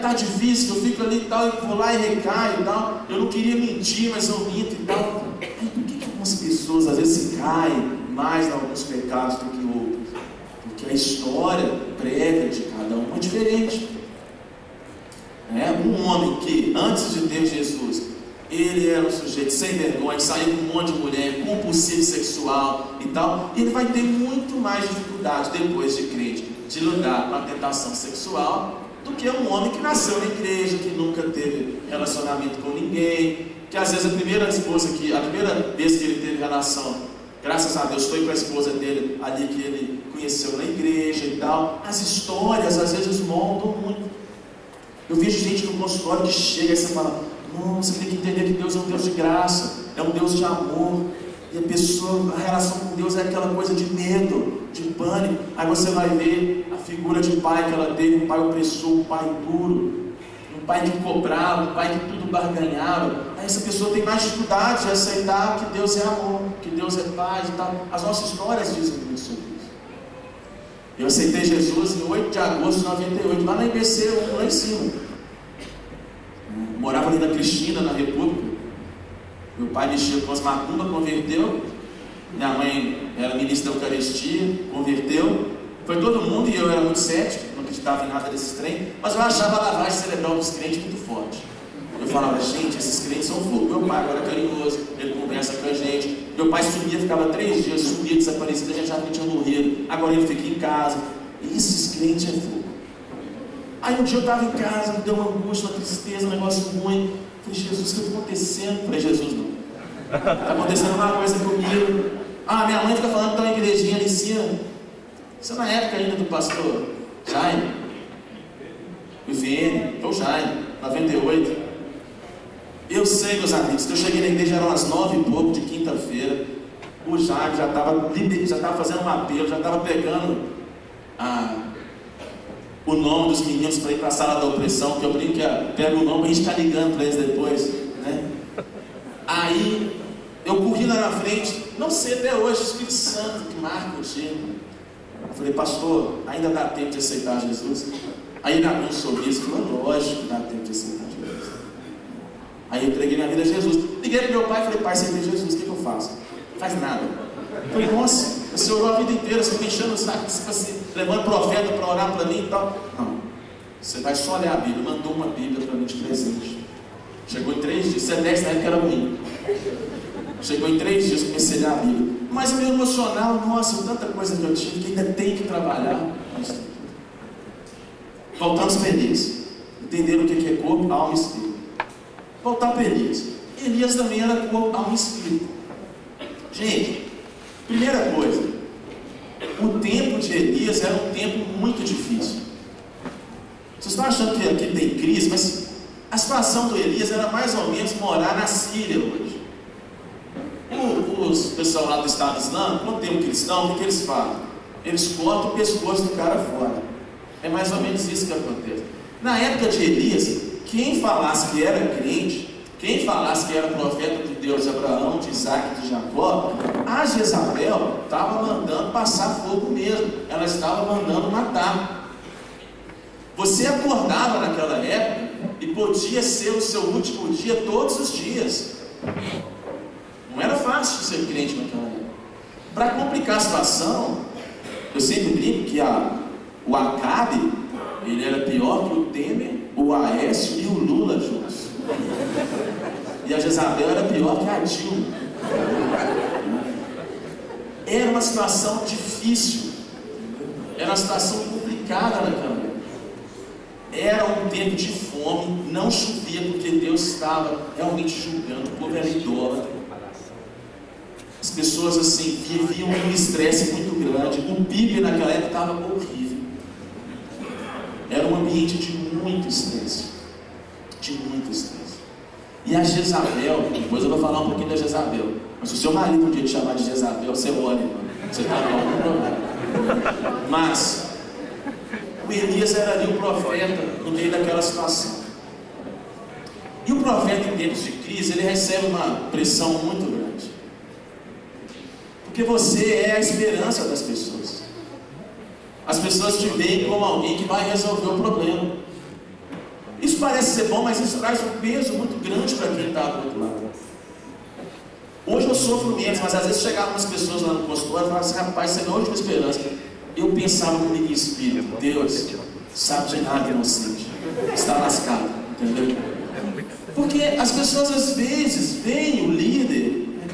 S2: tá difícil, eu fico ali e tal, e vou lá e recaio e tal, eu não queria mentir, mas eu minto e tal. Aí, por que algumas pessoas às vezes se caem mais em alguns pecados do que outros? Porque a história prévia de cada um é diferente. Um homem que antes de ter Jesus, ele era um sujeito sem vergonha, saiu com um monte de mulher, compulsivo sexual e tal, ele vai ter muito mais dificuldade depois de crente de lidar com a tentação sexual do que um homem que nasceu na igreja, que nunca teve relacionamento com ninguém, que às vezes a primeira vez que ele teve relação, graças a Deus, foi com a esposa dele ali que ele conheceu na igreja e tal. As histórias às vezes moldam muito. Eu vejo gente no consultório que chega e você fala: não, você tem que entender que Deus é um Deus de graça, é um Deus de amor, e a relação com Deus é aquela coisa de medo, de pânico. Aí você vai ver a figura de pai que ela teve, um pai opressor, um pai duro, um pai que cobrava, um pai que tudo barganhava. Aí essa pessoa tem mais dificuldade de aceitar que Deus é amor, que Deus é paz e tal. As nossas histórias dizem muito sobre isso. Eu aceitei Jesus em 8 de agosto de 98, lá na IBC, lá em cima. Morava ali na Cristina, na República. Meu pai mexia com as macumbas, converteu. Minha mãe era ministra da Eucaristia, converteu. Foi todo mundo, e eu era muito cético, não acreditava em nada desses trem, mas eu achava a lavagem cerebral dos crentes muito forte. Eu falava: gente, esses crentes são fogo. Meu pai agora é carinhoso, ele conversa com a gente. Meu pai sumia, ficava 3 dias, sumia, desaparecia, a gente já tinha morrido. Agora ele fica em casa. Esses crentes é fogo. Aí um dia eu estava em casa, me deu uma angústia, uma tristeza, um negócio ruim. Falei: Jesus, o que está acontecendo? Falei: Jesus, não. Está acontecendo uma coisa comigo. Minha mãe fica falando que está uma igrejinha ali em cima. Isso é na época ainda do pastor Jaime, o VN, o Jaime, 98. Eu sei, meus amigos, que eu cheguei na igreja, eram as 9 e pouco de quinta-feira. O Jaime já estava fazendo um apelo, já estava pegando o nome dos meninos para ir para a sala da opressão, que eu brinco que pega o nome e a gente está ligando para eles depois, né? Aí eu corri lá na frente, não sei até hoje, o Espírito Santo que marca o dia. Eu falei: pastor, ainda dá tempo de aceitar Jesus? Aí ele abriu um sorriso e falou: lógico que dá tempo de aceitar Jesus. Aí eu entreguei minha vida a Jesus. Liguei para meu pai e falei: pai, aceitei Jesus, o que eu faço? Não faz nada. Eu falei: nossa, você orou a vida inteira, você me enchendo o saco, você levando profeta para orar para mim e tal. Não, você vai só ler a Bíblia. Mandou uma Bíblia para mim de presente. Chegou em 3 dias, Sedex na época era ruim. Chegou em 3 dias, comecei a ler a Bíblia. Mas o meu emocional, nossa, tanta coisa que eu tive que ainda tem que trabalhar. Voltamos para Elias. Entenderam o que é corpo, alma e espírito. Voltar para Elias. Elias também era corpo, alma e espírito. Gente, primeira coisa, o tempo de Elias era um tempo muito difícil. Vocês estão achando que aqui tem crise, mas a situação do Elias era mais ou menos morar na Síria hoje. Os pessoal lá do Estado Islâmico, quando tem um cristão, o que eles fazem? Eles cortam o pescoço do cara fora. É mais ou menos isso que acontece. Na época de Elias, quem falasse que era crente, quem falasse que era profeta de Deus de Abraão, de Isaac e de Jacó, a Jezabel estava mandando passar fogo mesmo. Ela estava mandando matar. Você acordava naquela época e podia ser o seu último dia todos os dias. Não era fácil ser crente naquela época. Para complicar a situação, eu sempre brinco que o Acabe, ele era pior que o Temer, o Aécio e o Lula juntos. E a Jezabel era pior que a Dilma. Era uma situação difícil. Era uma situação complicada naquela época. Era um tempo de fome, não chovia porque Deus estava realmente julgando, o povo era idólatra. As pessoas assim viviam um estresse muito grande. O PIB naquela época estava horrível. Era um ambiente de muito estresse. De muito estresse. E a Jezabel, depois eu vou falar um pouquinho da Jezabel. Mas se o seu marido um dia te chamar de Jezabel, você olha, mano. Você está com algum problema. Mas o Elias era ali o profeta no meio daquela situação. E o profeta, em tempos de crise, ele recebe uma pressão muito grande. Porque você é a esperança das pessoas. As pessoas te veem como alguém que vai resolver o problema. Isso parece ser bom, mas isso traz um peso muito grande para quem está do outro lado. Hoje eu sofro menos, mas às vezes chegavam umas pessoas lá no consultório e falavam assim: rapaz, você é a última esperança. Eu pensava comigo em espírito: Deus sabe de nada inocente, está lascado, entendeu? Porque as pessoas às vezes veem o líder, né,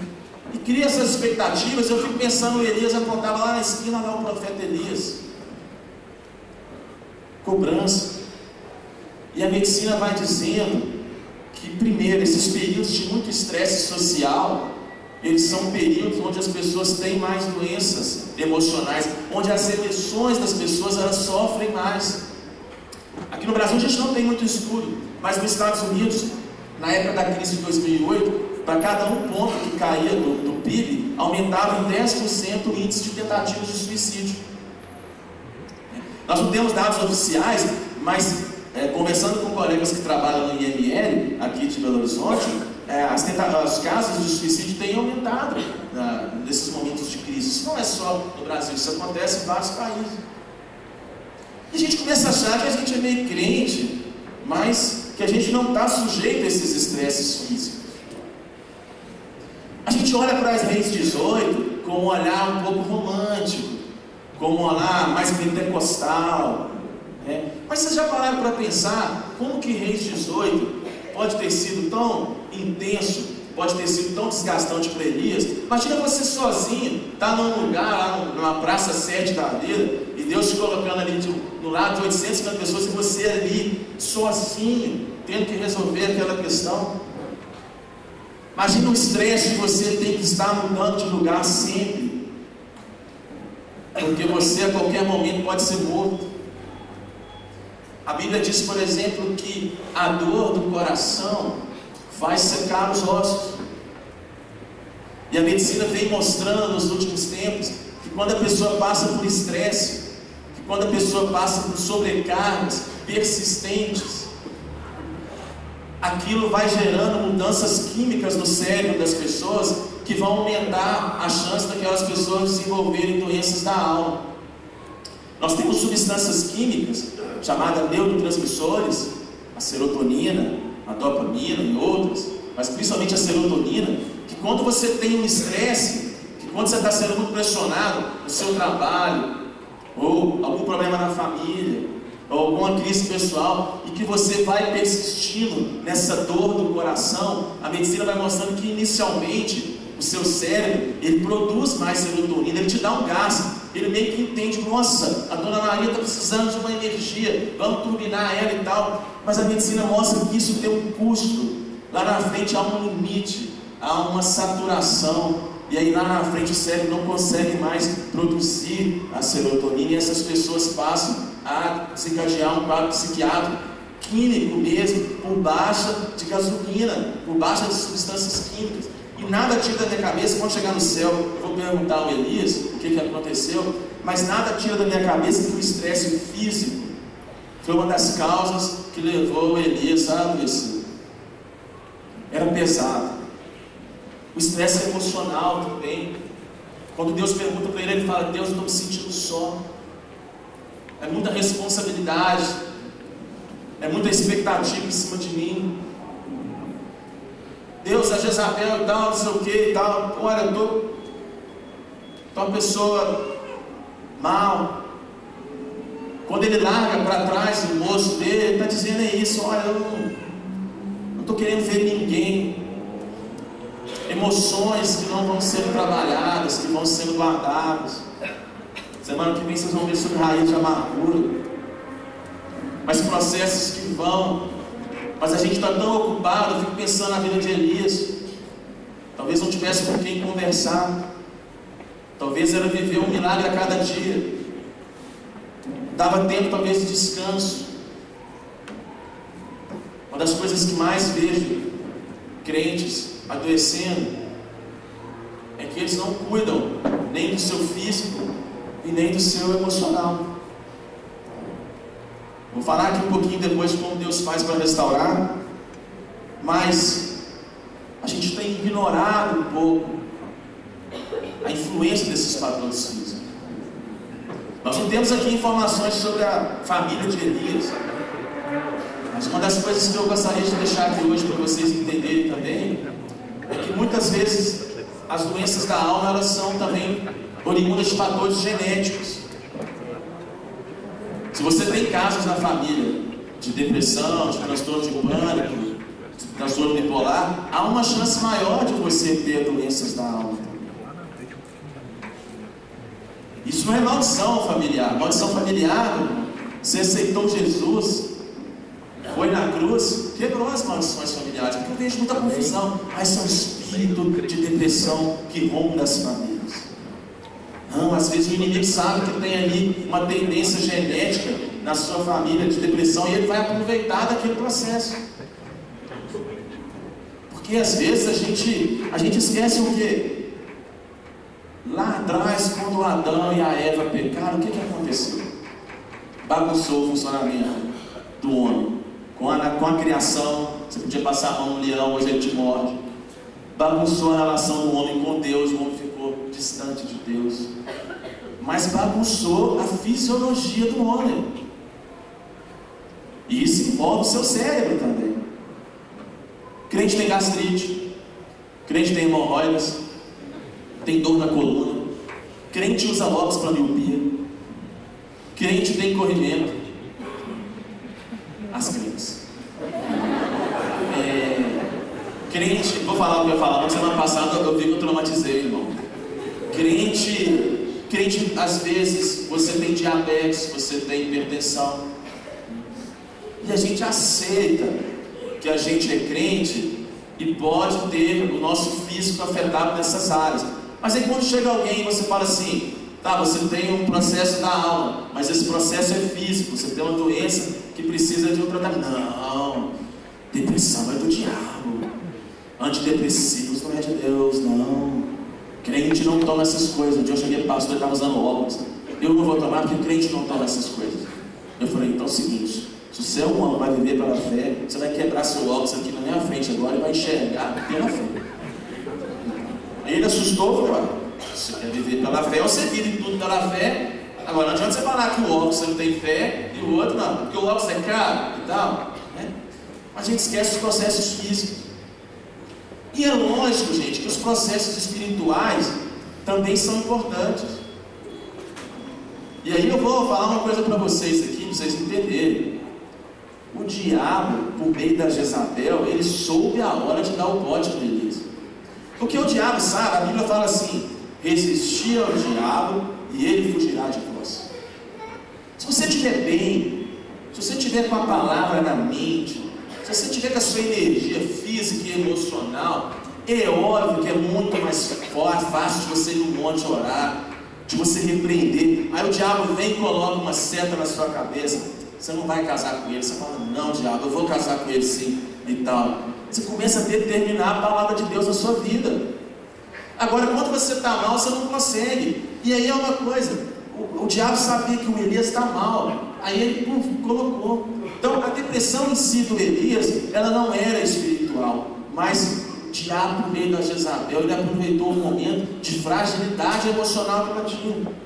S2: e criam essas expectativas. Eu fico pensando no Elias, apontava lá na esquina, lá o profeta Elias, cobrança. E a medicina vai dizendo que, primeiro, esses períodos de muito estresse social, eles são períodos onde as pessoas têm mais doenças emocionais, onde as emoções das pessoas, elas sofrem mais. Aqui no Brasil a gente não tem muito estudo, mas nos Estados Unidos, na época da crise de 2008, para cada um ponto que caía do PIB, aumentava em 10% o índice de tentativas de suicídio. Nós não temos dados oficiais, mas conversando com colegas que trabalham no IML, aqui de Belo Horizonte, os casos de suicídio têm aumentado nesses momentos de crise. Isso não é só no Brasil, isso acontece em vários países. E a gente começa a achar que a gente é meio crente, mas que a gente não está sujeito a esses estresses físicos. A gente olha para as Reis 18 com um olhar um pouco romântico, com um olhar mais pentecostal. Mas vocês já pararam para pensar como que Reis 18 pode ter sido tão intenso, pode ter sido tão desgastante para Elias? Imagina você sozinho, está num lugar, lá numa praça 7 da vida, e Deus te colocando ali no lado de 850 pessoas, e você ali, sozinho, tendo que resolver aquela questão. Imagina o estresse de você ter que estar mudando de lugar sempre, porque você a qualquer momento pode ser morto. A Bíblia diz, por exemplo, que a dor do coração faz secar os ossos. E a medicina vem mostrando nos últimos tempos que quando a pessoa passa por estresse, que quando a pessoa passa por sobrecargas persistentes, aquilo vai gerando mudanças químicas no cérebro das pessoas que vão aumentar a chance daquelas pessoas desenvolverem doenças da alma. Nós temos substâncias químicas chamadas neurotransmissores, a serotonina, a dopamina e outras, mas principalmente a serotonina, que quando você tem um estresse, que quando você está sendo muito pressionado no seu trabalho, ou algum problema na família, ou alguma crise pessoal, e que você vai persistindo nessa dor do coração, a medicina vai mostrando que inicialmente o seu cérebro, ele produz mais serotonina, ele te dá um gás, ele meio que entende: nossa, a dona Maria está precisando de uma energia, vamos turbinar ela e tal. Mas a medicina mostra que isso tem um custo. Lá na frente há um limite, há uma saturação, e aí lá na frente o cérebro não consegue mais produzir a serotonina, e essas pessoas passam a desencadear um quadro psiquiátrico químico mesmo, por baixa de gasolina, por baixa de substâncias químicas. E nada tira da minha cabeça, quando chegar no céu, eu vou perguntar ao Elias o que aconteceu, mas nada tira da minha cabeça que o estresse físico foi uma das causas que levou o Elias a adoecer. Era pesado. O estresse emocional também. Quando Deus pergunta para ele, ele fala: Deus, eu estou me sentindo só. É muita responsabilidade, é muita expectativa em cima de mim. Deus, a Jezabel e tal, não sei o que e tal. Olha, eu estou uma pessoa mal. Quando ele larga para trás o moço dele, ele está dizendo isso: olha, eu não estou querendo ver ninguém. Emoções que não vão sendo trabalhadas, que vão sendo guardadas. Semana que vem vocês vão ver sobre raiz de amargura. Mas processos que vão. Mas a gente está tão ocupado, eu fico pensando na vida de Elias. Talvez não tivesse com quem conversar. Talvez era viver um milagre a cada dia. Dava tempo talvez de descanso. Uma das coisas que mais vejo crentes adoecendo é que eles não cuidam nem do seu físico e nem do seu emocional. Vou falar aqui um pouquinho depois de como Deus faz para restaurar, mas a gente tem ignorado um pouco a influência desses padrões físicos. Nós não temos aqui informações sobre a família de Elias, mas uma das coisas que eu gostaria de deixar aqui hoje para vocês entenderem também é que muitas vezes as doenças da alma, elas são também oriundas de fatores genéticos. Se você tem casos na família de depressão, de transtorno de pânico, de transtorno bipolar, há uma chance maior de você ter doenças da alma. Isso não é maldição familiar. Maldição familiar, você aceitou Jesus, foi na cruz, quebrou as maldições familiares. Porque eu vejo muita confusão. Mas é um espírito de depressão que ronda as famílias. Não, às vezes o inimigo sabe que tem ali uma tendência genética na sua família de depressão e ele vai aproveitar daquele processo. Porque às vezes a gente esquece o quê? Lá atrás, quando Adão e a Eva pecaram, o que aconteceu? Bagunçou o funcionamento do homem. Com a criação, você podia passar a mão no leão, hoje ele te morde. Bagunçou a relação do homem com Deus, o homem ficou distante de Deus. Mas bagunçou a fisiologia do homem. E isso envolve o seu cérebro também. Crente tem gastrite, crente tem hemorroidas, tem dor na coluna, crente usa óculos para miopia, crente tem corrimento. As crentes. Crente, vou falar o que eu ia falar, na semana passada eu vi que eu traumatizei, irmão. Crente, às vezes, você tem diabetes, você tem hipertensão. E a gente aceita que a gente é crente e pode ter o nosso físico afetado nessas áreas. Mas aí quando chega alguém e você fala assim, tá, você tem um processo da alma, mas esse processo é físico, você tem uma doença que precisa de um tratamento. Não, depressão é do diabo, antidepressivos não é de Deus, não. Crente não toma essas coisas. Um dia eu cheguei para o pastor e estava usando óculos. Eu não vou tomar porque crente não toma essas coisas. Eu falei, então é o seguinte, se você é um homem, vai viver pela fé, você vai quebrar seu óculos aqui na minha frente agora e vai enxergar pela fé. Aí ele assustou e falou, você quer viver pela fé ou você vive tudo pela fé? Agora não adianta você falar que o óculos você não tem fé e o outro não, porque o óculos é caro e tal, né? A gente esquece os processos físicos. E é lógico, gente, que os processos espirituais também são importantes. E aí eu vou falar uma coisa para vocês aqui, para vocês entenderem. O diabo, por meio da Jezabel, ele soube a hora de dar o bote para Elias. Porque o diabo sabe, a Bíblia fala assim, resistir ao diabo e ele fugirá de vós. Se você estiver bem, se você estiver com a palavra na mente, se você estiver com a sua energia física e emocional, é óbvio que é muito mais fácil de você ir no monte orar, de você repreender. Aí o diabo vem e coloca uma seta na sua cabeça, você não vai casar com ele, você fala, não diabo, eu vou casar com ele sim, e tal. Você começa a determinar a palavra de Deus na sua vida. Agora, quando você está mal, você não consegue. E aí é uma coisa, o diabo sabia que o Elias está mal, aí ele colocou. Então, a depressão em si do Elias, ela não era espiritual, mas o diabo, por meio da Jezabel, ele aproveitou o momento de fragilidade emocional que ela tinha.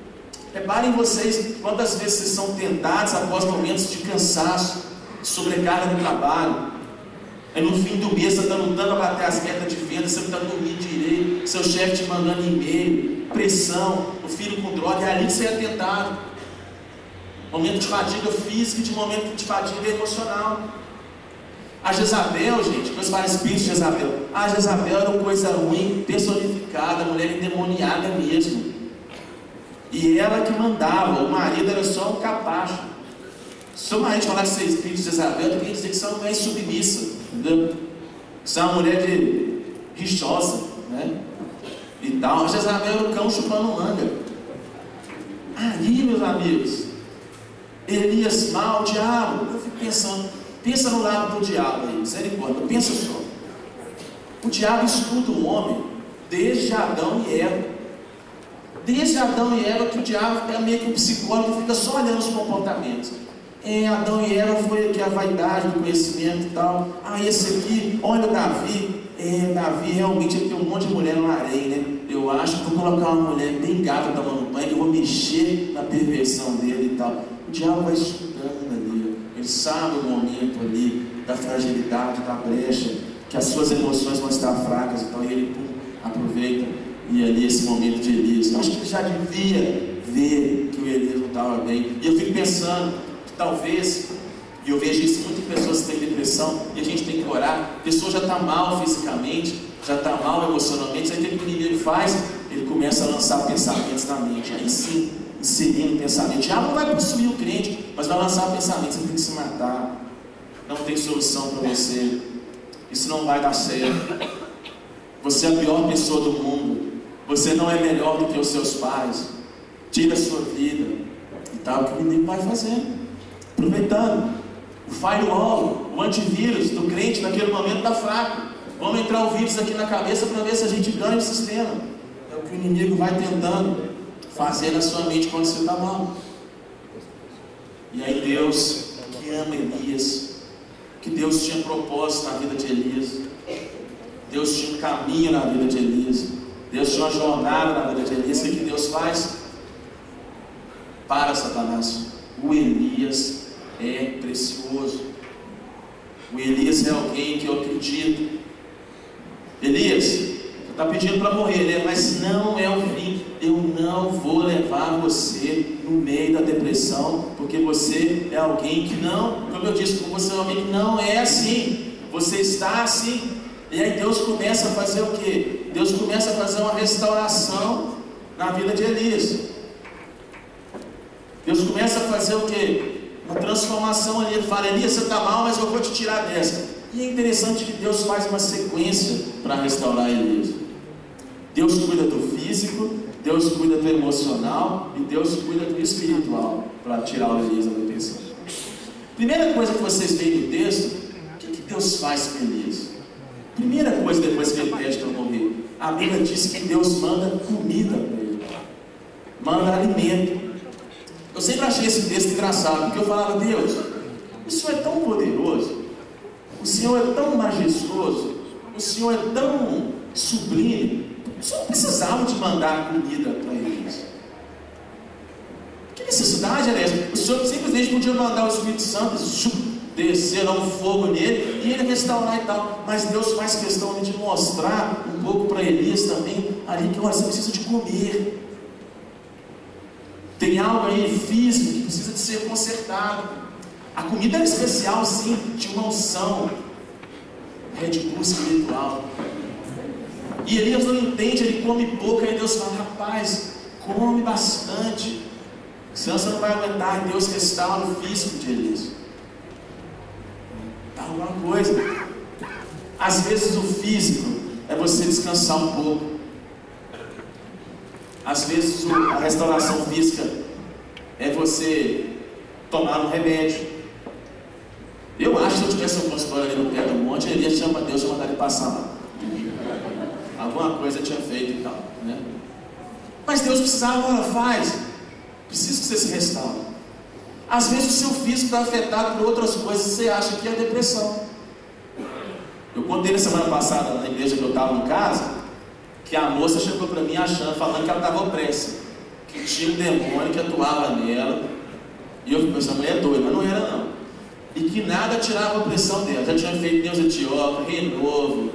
S2: Reparem vocês, quantas vezes vocês são tentados após momentos de cansaço, de sobrecarga no trabalho. Aí no fim do mês você está lutando a bater as metas de venda, você não está dormindo direito, seu chefe te mandando e-mail, pressão, o filho com droga, é ali que você é tentado. Momento de fadiga física e de momento de fadiga emocional. A Jezabel, gente, meus vários espíritos de Jezabel. A Jezabel era uma coisa ruim, personificada, mulher endemoniada mesmo. E ela que mandava, o marido era só um capacho. Se o marido falar que você é espírito de Jezabel, tem que dizer que você é uma mulher submissa, entendeu? Você é uma mulher rixosa, né? E tal. A Jezabel era o cão chupando manga. Aí, meus amigos, Elias mal, o diabo, eu fico pensando, pensa no lado do diabo aí, misericórdia, pensa só. O diabo estuda o homem desde Adão e Eva. Desde Adão e Eva, que o diabo é meio que um psicólogo que fica só olhando os comportamentos. Adão e Eva foi aqui a vaidade do conhecimento e tal. Esse aqui, olha o Davi. Davi realmente ele tem um monte de mulher no harém, né? Eu acho que vou colocar uma mulher bem gata tomando banho, que eu vou mexer na perversão dele e tal. O diabo vai estudando ali, ele sabe o momento ali da fragilidade, da brecha, que as suas emoções vão estar fracas, então ele aproveita. E ali esse momento de Elias, eu acho que ele já devia ver que o Elias não estava bem. E eu fico pensando que talvez, e eu vejo isso muito em pessoas que têm depressão, e a gente tem que orar. A pessoa já está mal fisicamente, já está mal emocionalmente, aí o que o inimigo faz? Ele começa a lançar pensamentos na mente. Aí sim, inserindo pensamento. O diabo não vai possuir o crente, mas vai lançar pensamentos. Você tem que se matar, não tem solução para você, isso não vai dar certo, você é a pior pessoa do mundo, você não é melhor do que os seus pais, tira a sua vida. E tal, o que o inimigo vai fazendo, aproveitando o firewall, o antivírus do crente naquele momento está fraco. Vamos entrar o vírus aqui na cabeça para ver se a gente ganha o sistema. É o que o inimigo vai tentando fazer na sua mente quando você está mal. E aí Deus, que ama Elias, que Deus tinha propósito na vida de Elias, Deus tinha um caminho na vida de Elias, Deus tinha uma jornada na vida de Elias. O que Deus faz? Para Satanás. O Elias é precioso. O Elias é alguém que eu acredito. Elias, você está pedindo para morrer, né? Mas não é o fim. Eu não vou levar você no meio da depressão, porque você é alguém que não, como eu disse, você é alguém que não é assim. Você está assim. E aí Deus começa a fazer o quê? Deus começa a fazer uma restauração na vida de Elias. Deus começa a fazer o quê? Uma transformação ali. Ele fala: Elias, você está mal, mas eu vou te tirar dessa. E é interessante que Deus faz uma sequência para restaurar Elias. Deus cuida do físico, Deus cuida do emocional e Deus cuida do espiritual para tirar o Elias da depressão. Primeira coisa que vocês veem no texto, o que Deus faz com Elias? Primeira coisa depois que ele pede para morrer, a Bíblia diz que Deus manda comida para ele, manda alimento. Eu sempre achei esse texto engraçado, porque eu falava: Deus, o Senhor é tão poderoso, o Senhor é tão majestoso, o Senhor é tão sublime, o Senhor não precisava de mandar comida para eles. Que necessidade era essa? O Senhor simplesmente podia mandar o Espírito Santo descer um fogo nele e ele restaurar e tal. Mas Deus faz questão de mostrar um pouco para Elias também ali que você precisa de comer. Tem algo aí físico que precisa de ser consertado. A comida era especial, sim, tinha uma unção, Red Bull espiritual. E Elias não entende, ele come pouco, aí Deus fala: rapaz, come bastante, senão você não vai aguentar. E Deus restaura o físico de Elias. Dá alguma coisa. Às vezes o físico é você descansar um pouco. Às vezes a restauração física é você tomar um remédio. Eu acho que se eu tivesse um consultório ali no pé do monte, ele ia chamar Deus e mandar ele passar lá. Alguma coisa tinha feito e tal, né? Mas Deus precisava, olha, faz. Precisa que você se restaure. Às vezes o seu físico está afetado por outras coisas, você acha que é depressão. Eu contei na semana passada, na igreja que eu estava em casa, que a moça chegou para mim falando que ela estava opressa, que tinha um demônio que atuava nela. E eu pensei: essa mulher é doida, mas não era não. E que nada tirava a opressão dela. Já tinha feito Deus Etiópia, Renovo,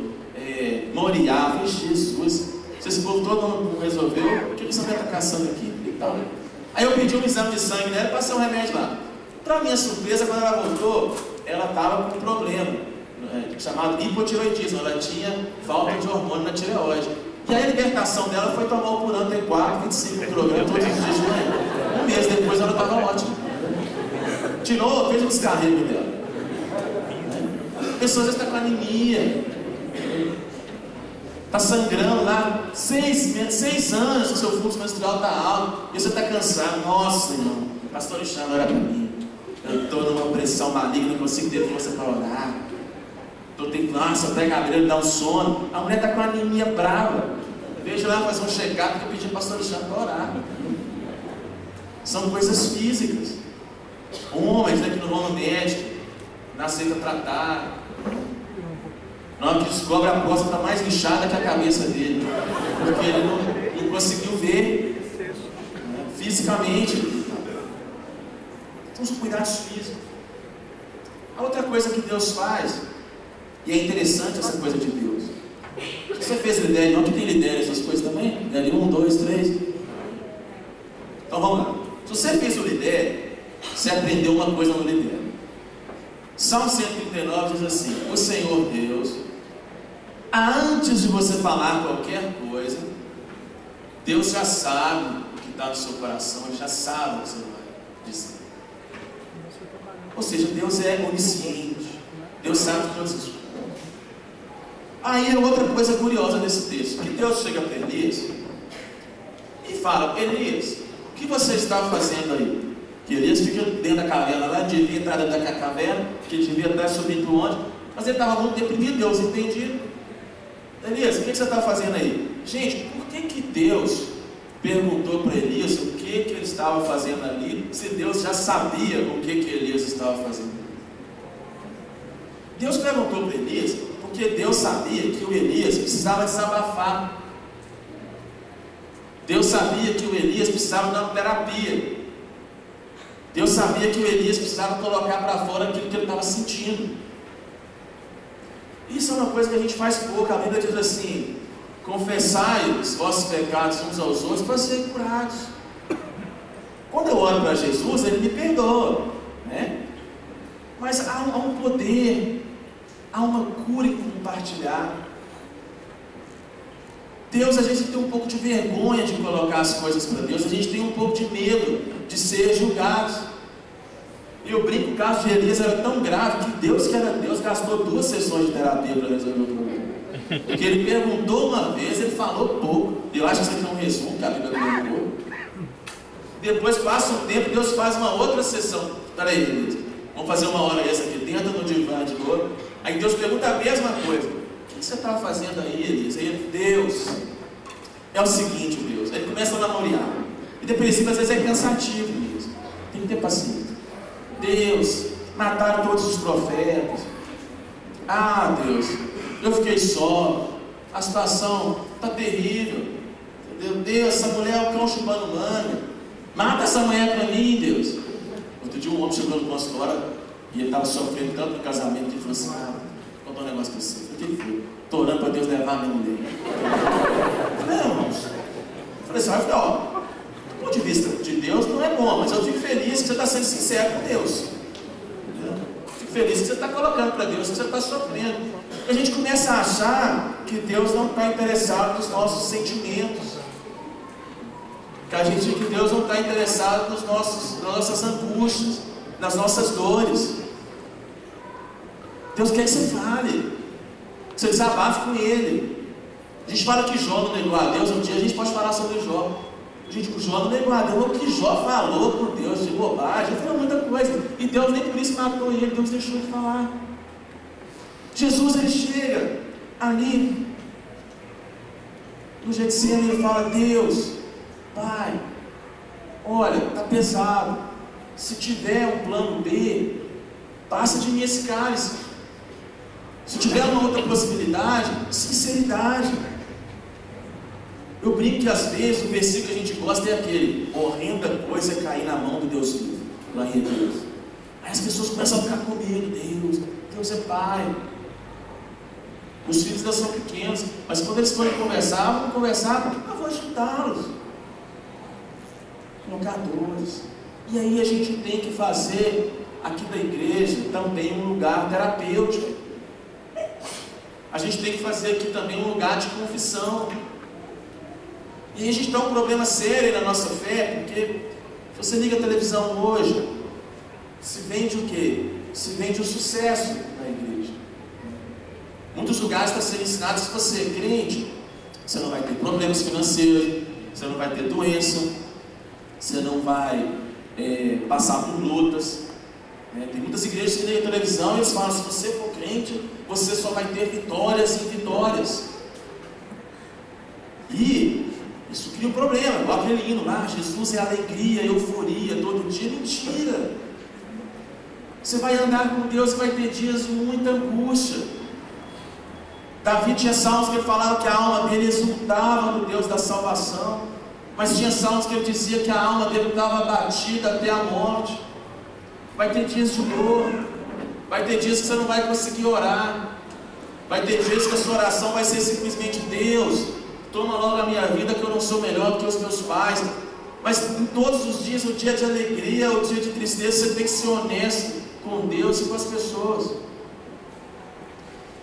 S2: Moriá. Eu falei: Jesus, se esse povo todo não resolveu, o que você vai estar caçando aqui e tal? Aí eu pedi um exame de sangue nela e passei um remédio lá. Para minha surpresa, quando ela voltou, ela estava com um problema chamado hipotiroidismo. Ela tinha falta de hormônio na tireoide. E a libertação dela foi tomar o Puran T4, 25 kg todos os dias de manhã. Um mês depois ela estava ótima. Tirou, fez um descarrego dela. A pessoa às vezes está com anemia, está sangrando lá, 6 anos que o seu fluxo menstrual está alto, e você está cansado. Nossa, irmão, pastor Alexandre, olha para mim. Eu estou numa pressão maligna, não consigo ter força para orar. Estou tendo, nossa, a pregadeira me dá um sono. A mulher está com anemia brava. igreja lá fazer um check-up que eu pedi para o pastor Alexandre para orar. São coisas físicas. Homens, né, que não vão no médico, não aceita tratar. Na hora que descobre, a próstata está mais inchada que a cabeça dele, porque ele não conseguiu ver, né, fisicamente. Então, os cuidados físicos. A outra coisa que Deus faz, e é interessante essa coisa de Deus. Se você fez lidério, não que tem lidério essas coisas também? Lidério 1, 2, 3. Então vamos lá. Se você fez o lidério, você aprendeu uma coisa no lidério. Salmo 139 diz assim: o Senhor Deus, antes de você falar qualquer coisa, Deus já sabe o que está no seu coração, Ele já sabe o que você vai dizer. Ou seja, Deus é onisciente, Deus sabe de todas as coisas. Aí é outra coisa curiosa nesse texto, que Deus chega para Elias e fala: Elias, o que você está fazendo aí? Que Elias fica dentro da caverna lá, devia entrar dentro da caverna, que devia estar subindo para onde, mas ele estava muito deprimido, Deus entendido. Elias, o que você está fazendo aí? Gente, por que Deus perguntou para Elias o que ele estava fazendo ali, se Deus já sabia o que Elias estava fazendo? Deus perguntou para Elias porque Deus sabia que o Elias precisava desabafar. Deus sabia que o Elias precisava dar uma terapia. Deus sabia que o Elias precisava colocar para fora aquilo que ele estava sentindo. Isso é uma coisa que a gente faz pouco. A Bíblia diz assim: confessai os vossos pecados uns aos outros para serem curados. Quando eu oro para Jesus, Ele me perdoa, né? Mas há um poder, há uma cura em compartilhar. Deus, a gente tem um pouco de vergonha de colocar as coisas para Deus, a gente tem um pouco de medo de ser julgados. Eu brinco que o caso de Elias era tão grave que Deus, que era Deus, gastou 2 sessões de terapia para resolver o problema. Porque Ele perguntou uma vez, Ele falou pouco. Eu acho que isso aqui é um resumo que a Bíblia perguntou. Depois passa um tempo, Deus faz uma outra sessão. Espera aí, Elias, vamos fazer uma hora essa aqui, tenta no divã de novo. Aí Deus pergunta a mesma coisa: o que você está fazendo aí, Elias? Aí ele: Deus, é o seguinte, Deus. Aí ele começa a namorear. E depressivo às vezes é cansativo, Elias. Tem que ter paciência. Deus, mataram todos os profetas. Ah, Deus, eu fiquei só. A situação está terrível. Entendeu? Deus, essa mulher é o cão chupando manga. Mata essa mulher para mim, Deus. Outro dia um homem chegou no consultório e ele estava sofrendo tanto no casamento que ele falou assim: ah, vou contar um negócio para você. O que foi? Estou orando para Deus levar a minha mulher. Eu falei: não, irmãos. Eu falei assim: ó, do ponto de vista de Deus não é bom, mas eu fico feliz que você está sendo sincero com Deus. Fico feliz que você está colocando para Deus que você está sofrendo. E a gente começa a achar que Deus não está interessado nos nossos sentimentos. Que Deus não está interessado nas nossas angústias, nas nossas dores. Deus quer que você fale, que você desabafe com Ele. A gente fala que Jó não negou a Deus. Um dia a gente pode falar sobre Jó. Gente, o Jó não negou a Deus. O que Jó falou por Deus de bobagem, falou muita coisa. E Deus nem por isso matou ele, Deus deixou de falar. Jesus, Ele chega ali no Getsemane, Ele fala: Deus, Pai, olha, está pesado. Se tiver um plano B, passa de mim esse cálice. Se tiver uma outra possibilidade, sinceridade. Eu brinco que às vezes o versículo que a gente gosta é aquele: horrenda coisa é cair na mão do Deus vivo, lá em Hebreus. Aí as pessoas começam a ficar com medo. Deus é Pai. Os filhos ainda são pequenos, mas quando eles forem conversar, eu vou ajudá-los. Locadores. E aí a gente tem que fazer aqui da igreja também um lugar terapêutico. A gente tem que fazer aqui também um lugar de confissão. E a gente tem um problema sério aí na nossa fé, porque se você liga a televisão hoje, se vende o quê? Se vende o sucesso na igreja. Muitos lugares estão sendo ensinados que se você é crente, você não vai ter problemas financeiros, você não vai ter doença, você não vai passar por lutas. Tem muitas igrejas que ligam a televisão e eles falam: se você for crente, você só vai ter vitórias e vitórias. E isso cria um problema, igual aquele hino lá, Jesus é alegria, euforia, todo dia. Mentira! Você vai andar com Deus e vai ter dias de muita angústia. Davi tinha salmos que ele falava que a alma dele exultava no Deus da salvação, mas tinha salmos que ele dizia que a alma dele estava abatida até a morte. Vai ter dias de dor, vai ter dias que você não vai conseguir orar, vai ter dias que a sua oração vai ser simplesmente: Deus, toma logo a minha vida, que eu não sou melhor do que os meus pais. Mas em todos os dias, o dia de alegria, o dia de tristeza, você tem que ser honesto com Deus e com as pessoas.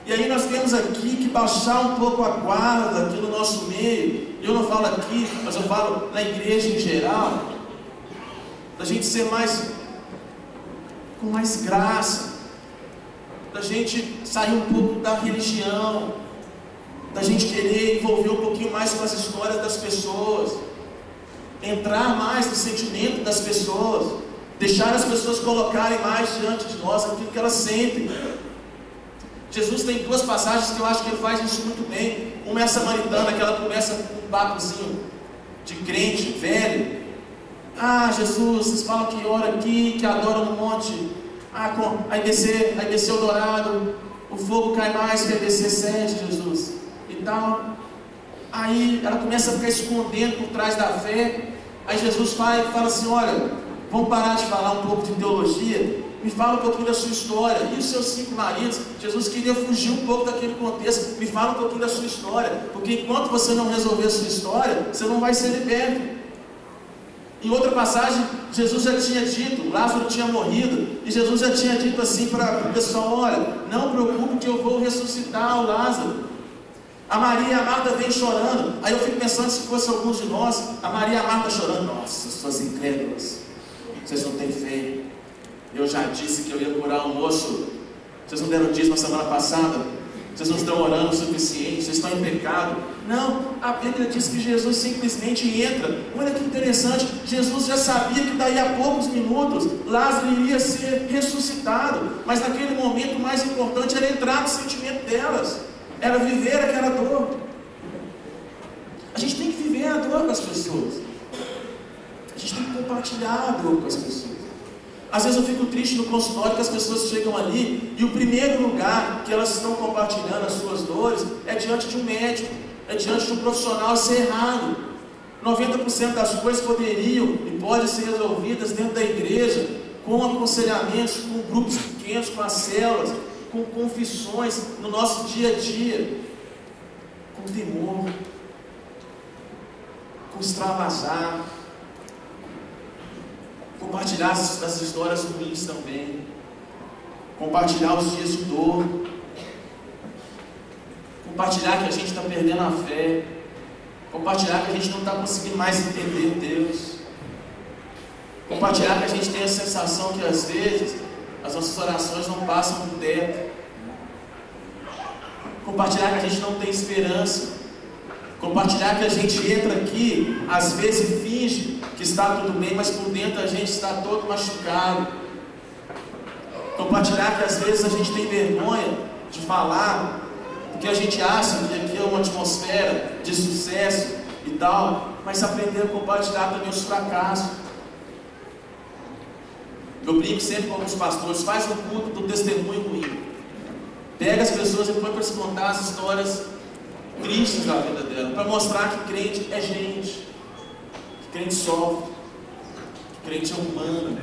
S2: E aí nós temos aqui que baixar um pouco a guarda aqui no nosso meio. Eu não falo aqui, mas eu falo na igreja em geral, da gente ser com mais graça, da gente sair um pouco da religião, da gente querer envolver um pouquinho mais com as histórias das pessoas, entrar mais no sentimento das pessoas, deixar as pessoas colocarem mais diante de nós aquilo que elas sentem. Jesus tem duas passagens que eu acho que ele faz isso muito bem. Uma é a samaritana, que ela começa com um papozinho de crente, velho. Ah, Jesus, vocês falam que ora aqui, que adora no monte. Aí descer o dourado, o fogo cai mais, vai descer 7, Jesus. E tal. Aí ela começa a ficar escondendo por trás da fé. Aí Jesus fala assim: olha, vamos parar de falar um pouco de teologia, me fala um pouquinho da sua história. E os seus 5 maridos? Jesus queria fugir um pouco daquele contexto. Me fala um pouquinho da sua história, porque enquanto você não resolver a sua história, você não vai ser liberto. Em outra passagem, Jesus já tinha dito, Lázaro tinha morrido, e Jesus já tinha dito assim para o pessoal: olha, não preocupe que eu vou ressuscitar o Lázaro. A Maria e a Marta vêm chorando. Aí eu fico pensando, se fosse alguns de nós, a Maria e a Marta chorando: nossa, suas incrédulas, vocês não têm fé. Eu já disse que eu ia curar um moço, vocês não deram dízimo na semana passada, vocês não estão orando o suficiente, vocês estão em pecado. Não, a Bíblia diz que Jesus simplesmente entra. Olha que interessante, Jesus já sabia que daí a poucos minutos Lázaro iria ser ressuscitado, mas naquele momento o mais importante era entrar no sentimento delas, era viver aquela dor. A gente tem que viver a dor com as pessoas, a gente tem que compartilhar a dor com as pessoas. Às vezes eu fico triste no consultório que as pessoas chegam ali e o primeiro lugar que elas estão compartilhando as suas dores é diante de um médico, é diante de um profissional. Isso é errado. 90% das coisas poderiam e podem ser resolvidas dentro da igreja, com aconselhamentos, com grupos pequenos, com as células, com confissões no nosso dia a dia, com temor, com extravasar. Compartilhar as histórias ruins também, compartilhar os dias de dor, compartilhar que a gente está perdendo a fé, compartilhar que a gente não está conseguindo mais entender Deus, compartilhar que a gente tem a sensação que às vezes as nossas orações não passam do teto, compartilhar que a gente não tem esperança, compartilhar que a gente entra aqui, às vezes finge que está tudo bem, mas por dentro a gente está todo machucado. Compartilhar que às vezes a gente tem vergonha de falar, porque a gente acha que aqui é uma atmosfera de sucesso e tal, mas aprender a compartilhar também os fracassos. Eu brinco sempre com alguns pastores: faz um culto do testemunho ruim. Pega as pessoas e põe para se contar as histórias tristes da vida dela, para mostrar que crente é gente, que crente sofre, que crente é humano,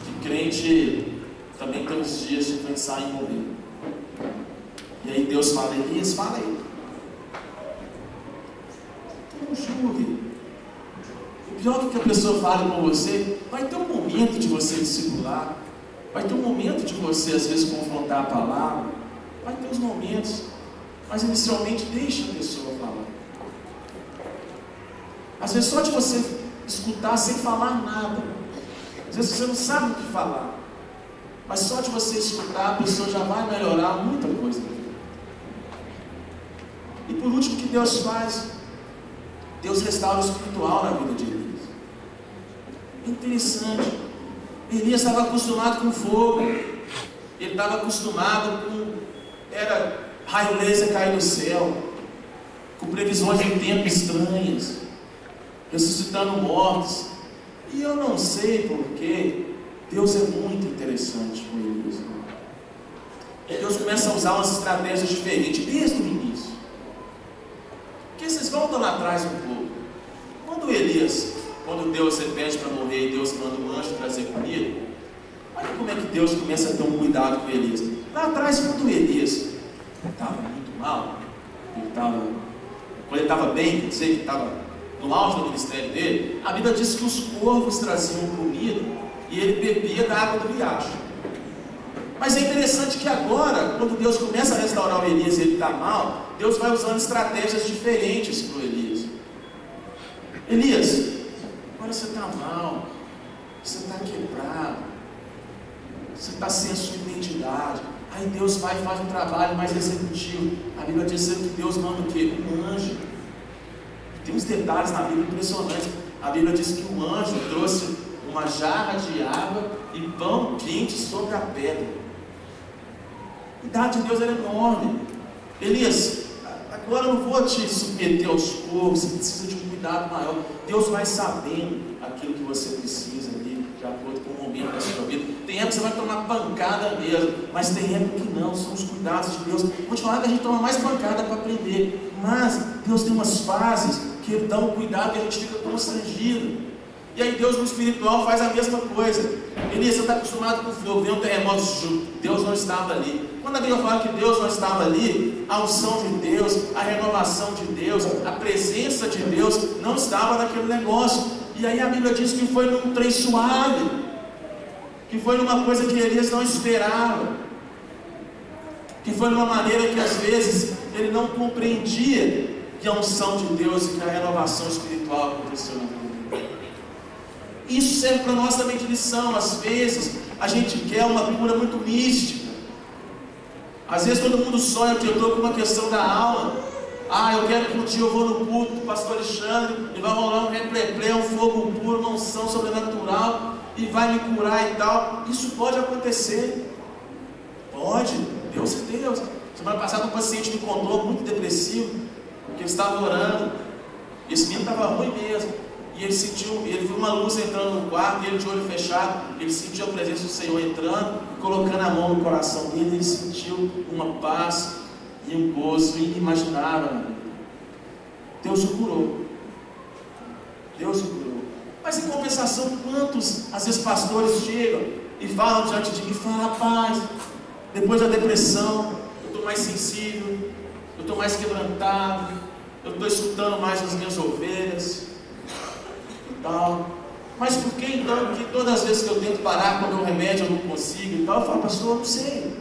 S2: que crente também tem os dias de pensar em morrer. E aí Deus fala: Elias, fala aí, não julgue. O pior que a pessoa fale com você, vai ter um momento de você discipular, vai ter um momento de você às vezes confrontar a palavra, vai ter os momentos, mas inicialmente deixa a pessoa falar. Às vezes só de você escutar sem falar nada, às vezes você não sabe o que falar, mas só de você escutar a pessoa já vai melhorar muita coisa. E por último, o que Deus faz? Deus restaura o espiritual na vida de Elias. Interessante, Elias estava acostumado com fogo, ele estava acostumado com, era raio laser cair do céu, com previsões de tempo estranhas, ressuscitando mortos. E eu não sei porquê, Deus é muito interessante com Elias. Deus começa a usar umas estratégias diferentes desde o início. Porque vocês voltam lá atrás um pouco. Quando Deus pede para morrer e Deus manda um anjo trazer comida, olha como é que Deus começa a ter um cuidado com Elias. Lá atrás, quando Elias estava muito mal, quando ele estava bem, quer dizer que estava no auge do ministério dele, a Bíblia diz que os corvos traziam comida e ele bebia da água do riacho. Mas é interessante que agora, quando Deus começa a restaurar o Elias e ele está mal, Deus vai usando estratégias diferentes para o Elias. Elias, agora você está mal, você está quebrado, você está sem a sua identidade. Aí Deus vai e faz um trabalho mais executivo. A Bíblia diz que Deus manda o quê? Um anjo. Tem uns detalhes na Bíblia impressionantes. A Bíblia diz que um anjo trouxe uma jarra de água e pão quente sobre a pedra. A cuidado de Deus era enorme. Elias, agora eu não vou te submeter aos corvos, você precisa de um cuidado maior. Deus vai sabendo aquilo que você precisa ali, de acordo com o momento da sua vida. Tem época que você vai tomar pancada mesmo, mas tem época que não, são os cuidados de Deus. Vou te falar que a gente toma mais pancada para aprender, mas Deus tem umas fases que Ele dá um cuidado e a gente fica constrangido. E aí Deus no espiritual faz a mesma coisa. Elias, você está acostumado com fogo, vem um terremoto, Deus não estava ali. Quando a Bíblia fala que Deus não estava ali, a unção de Deus, a renovação de Deus, a presença de Deus não estava naquele negócio. E aí a Bíblia diz que foi num trem suave, que foi numa coisa que Elias não esperava, que foi numa maneira que às vezes ele não compreendia que a unção de Deus e que a renovação espiritual aconteceu na vida. Isso serve para nós também de lição. Às vezes a gente quer uma cura muito mística. Às vezes todo mundo sonha que eu estou com uma questão da alma. Eu quero que um dia eu vou no culto do pastor Alexandre e vai rolar um repleplé, um fogo puro, uma unção sobrenatural e vai me curar e tal. Isso pode acontecer. Pode, Deus é Deus. Semana passada um paciente me contou, muito depressivo, que ele estava orando. Esse menino estava ruim mesmo. E ele viu uma luz entrando no quarto, e ele de olho fechado, ele sentiu a presença do Senhor entrando, e colocando a mão no coração dele, ele sentiu uma paz e um gozo inimaginável. Deus o curou. Deus o curou. Mas em compensação, quantos, às vezes, pastores chegam e falam diante de mim, e falam, rapaz, depois da depressão, eu estou mais sensível, eu estou mais quebrantado, eu estou escutando mais as minhas ovelhas, tal. Mas por que então que todas as vezes que eu tento parar com o meu remédio eu não consigo e tal? Eu falo, pastor, eu não sei.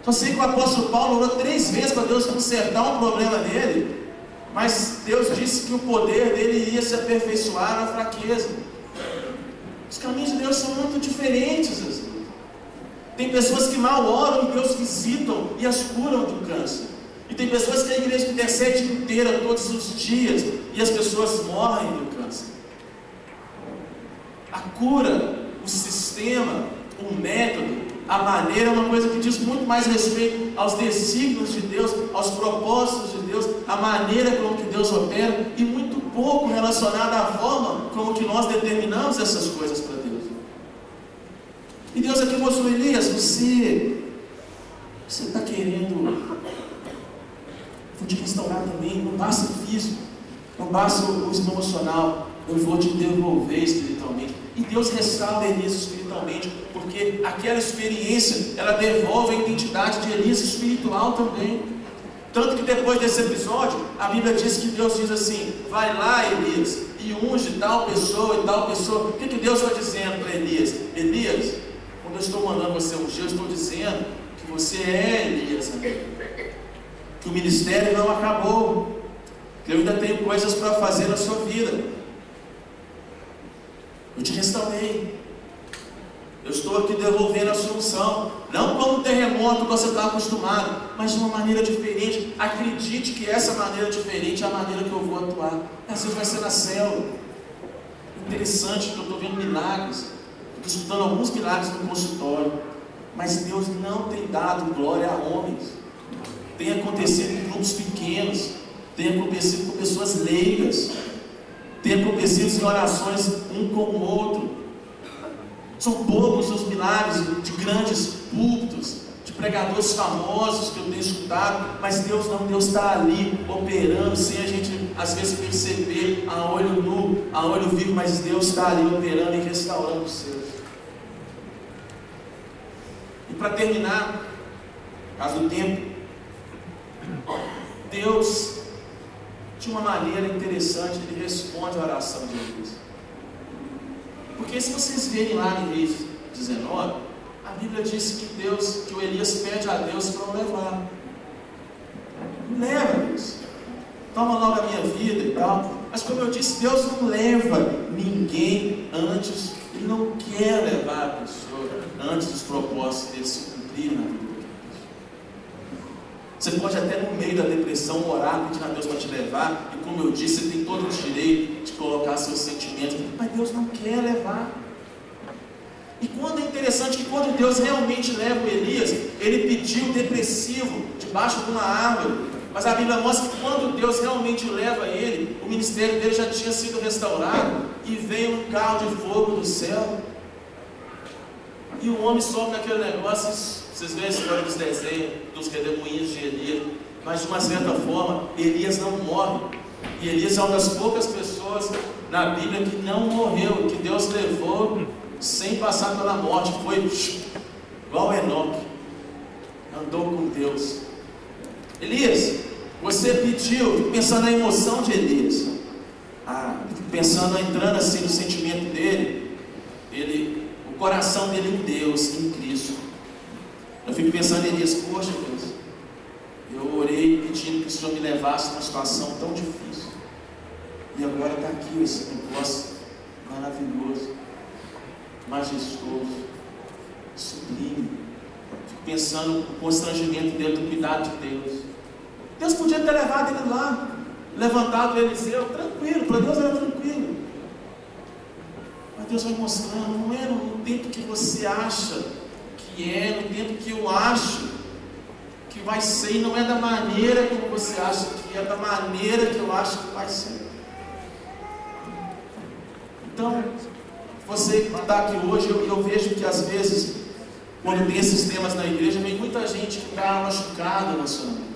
S2: Só sei que o apóstolo Paulo orou 3 vezes para Deus consertar um problema dele, mas Deus disse que o poder dele iria se aperfeiçoar na fraqueza. Os caminhos de Deus são muito diferentes. Assim. Tem pessoas que mal oram e Deus visitam e as curam do câncer. E tem pessoas que a igreja intercede inteira todos os dias e as pessoas morrem do câncer. A cura, o sistema, o método, a maneira é uma coisa que diz muito mais respeito aos desígnios de Deus, aos propósitos de Deus, a maneira como que Deus opera e muito pouco relacionada à forma como que nós determinamos essas coisas para Deus. E Deus aqui mostrou, Elias, você está querendo, vou te restaurar também, não basta o físico, não basta o emocional, eu vou te devolver espiritualmente. E Deus restaura Elias espiritualmente, porque aquela experiência, ela devolve a identidade de Elias espiritual também. Tanto que depois desse episódio, a Bíblia diz que Deus diz assim, vai lá Elias, e unge tal pessoa e tal pessoa. O que Deus está dizendo para Elias? Elias, quando eu estou mandando você ungir, eu estou dizendo que você é Elias, amigo. Que o ministério não acabou, que eu ainda tenho coisas para fazer na sua vida. Eu te restaurei. Eu estou aqui devolvendo a sua unção. Não como um terremoto que você está acostumado, mas de uma maneira diferente. Acredite que essa maneira diferente é a maneira que eu vou atuar. Às vezes vai ser na célula. Interessante que eu estou vendo milagres. Estou escutando alguns milagres no consultório. Mas Deus não tem dado glória a homens. Tem acontecido em grupos pequenos. tenha acontecido com pessoas leigas, tenha acontecido em orações um com o outro. São poucos os milagres de grandes púlpitos, de pregadores famosos que eu tenho escutado, mas Deus está ali operando, sem a gente às vezes perceber, a olho nu, a olho vivo, mas Deus está ali operando e restaurando os seus. E para terminar, caso do tempo, Deus, de uma maneira interessante, Ele responde a oração de Elias. Porque se vocês verem lá em Reis 19, a Bíblia diz que o Elias pede a Deus para o levar. Leva, Deus. Toma logo a minha vida e tal. Mas como eu disse, Deus não leva ninguém antes. Ele não quer levar a pessoa antes dos propósitos dele se cumprir na vida. Você pode até no meio da depressão orar, pedindo a Deus para te levar, e como eu disse, você tem todo o direito de colocar seus sentimentos, mas Deus não quer levar. E quando é interessante que quando Deus realmente leva o Elias, ele pediu depressivo debaixo de uma árvore, mas a Bíblia mostra que quando Deus realmente leva ele, o ministério dele já tinha sido restaurado, e veio um carro de fogo do céu, e o homem sobe naquele negócio. Vocês veem a história dos desenhos, dos redemoinhos de Elias, mas de uma certa forma, Elias não morre. E Elias é uma das poucas pessoas na Bíblia que não morreu, que Deus levou sem passar pela morte. Foi igual Enoque, andou com Deus. Elias, você pediu, fico pensando na emoção de Elias, fico pensando, entrando assim no sentimento dele, o coração dele em Deus, em Cristo. Eu fico pensando em Elias, poxa Deus, eu orei pedindo que o Senhor me levasse numa situação tão difícil, e agora está aqui esse negócio maravilhoso, majestoso, sublime. Fico pensando no constrangimento dele, do cuidado de Deus. Deus podia ter levado ele lá, levantado Eliseu, tranquilo, para Deus era tranquilo. Mas Deus vai mostrando, não é no tempo que você acha que é, no tempo que eu acho que vai ser, e não é da maneira como você acha que é, da maneira que eu acho que vai ser. Então, você que está aqui hoje, eu vejo que às vezes, quando tem esses temas na igreja, vem muita gente que está machucada na sua mente.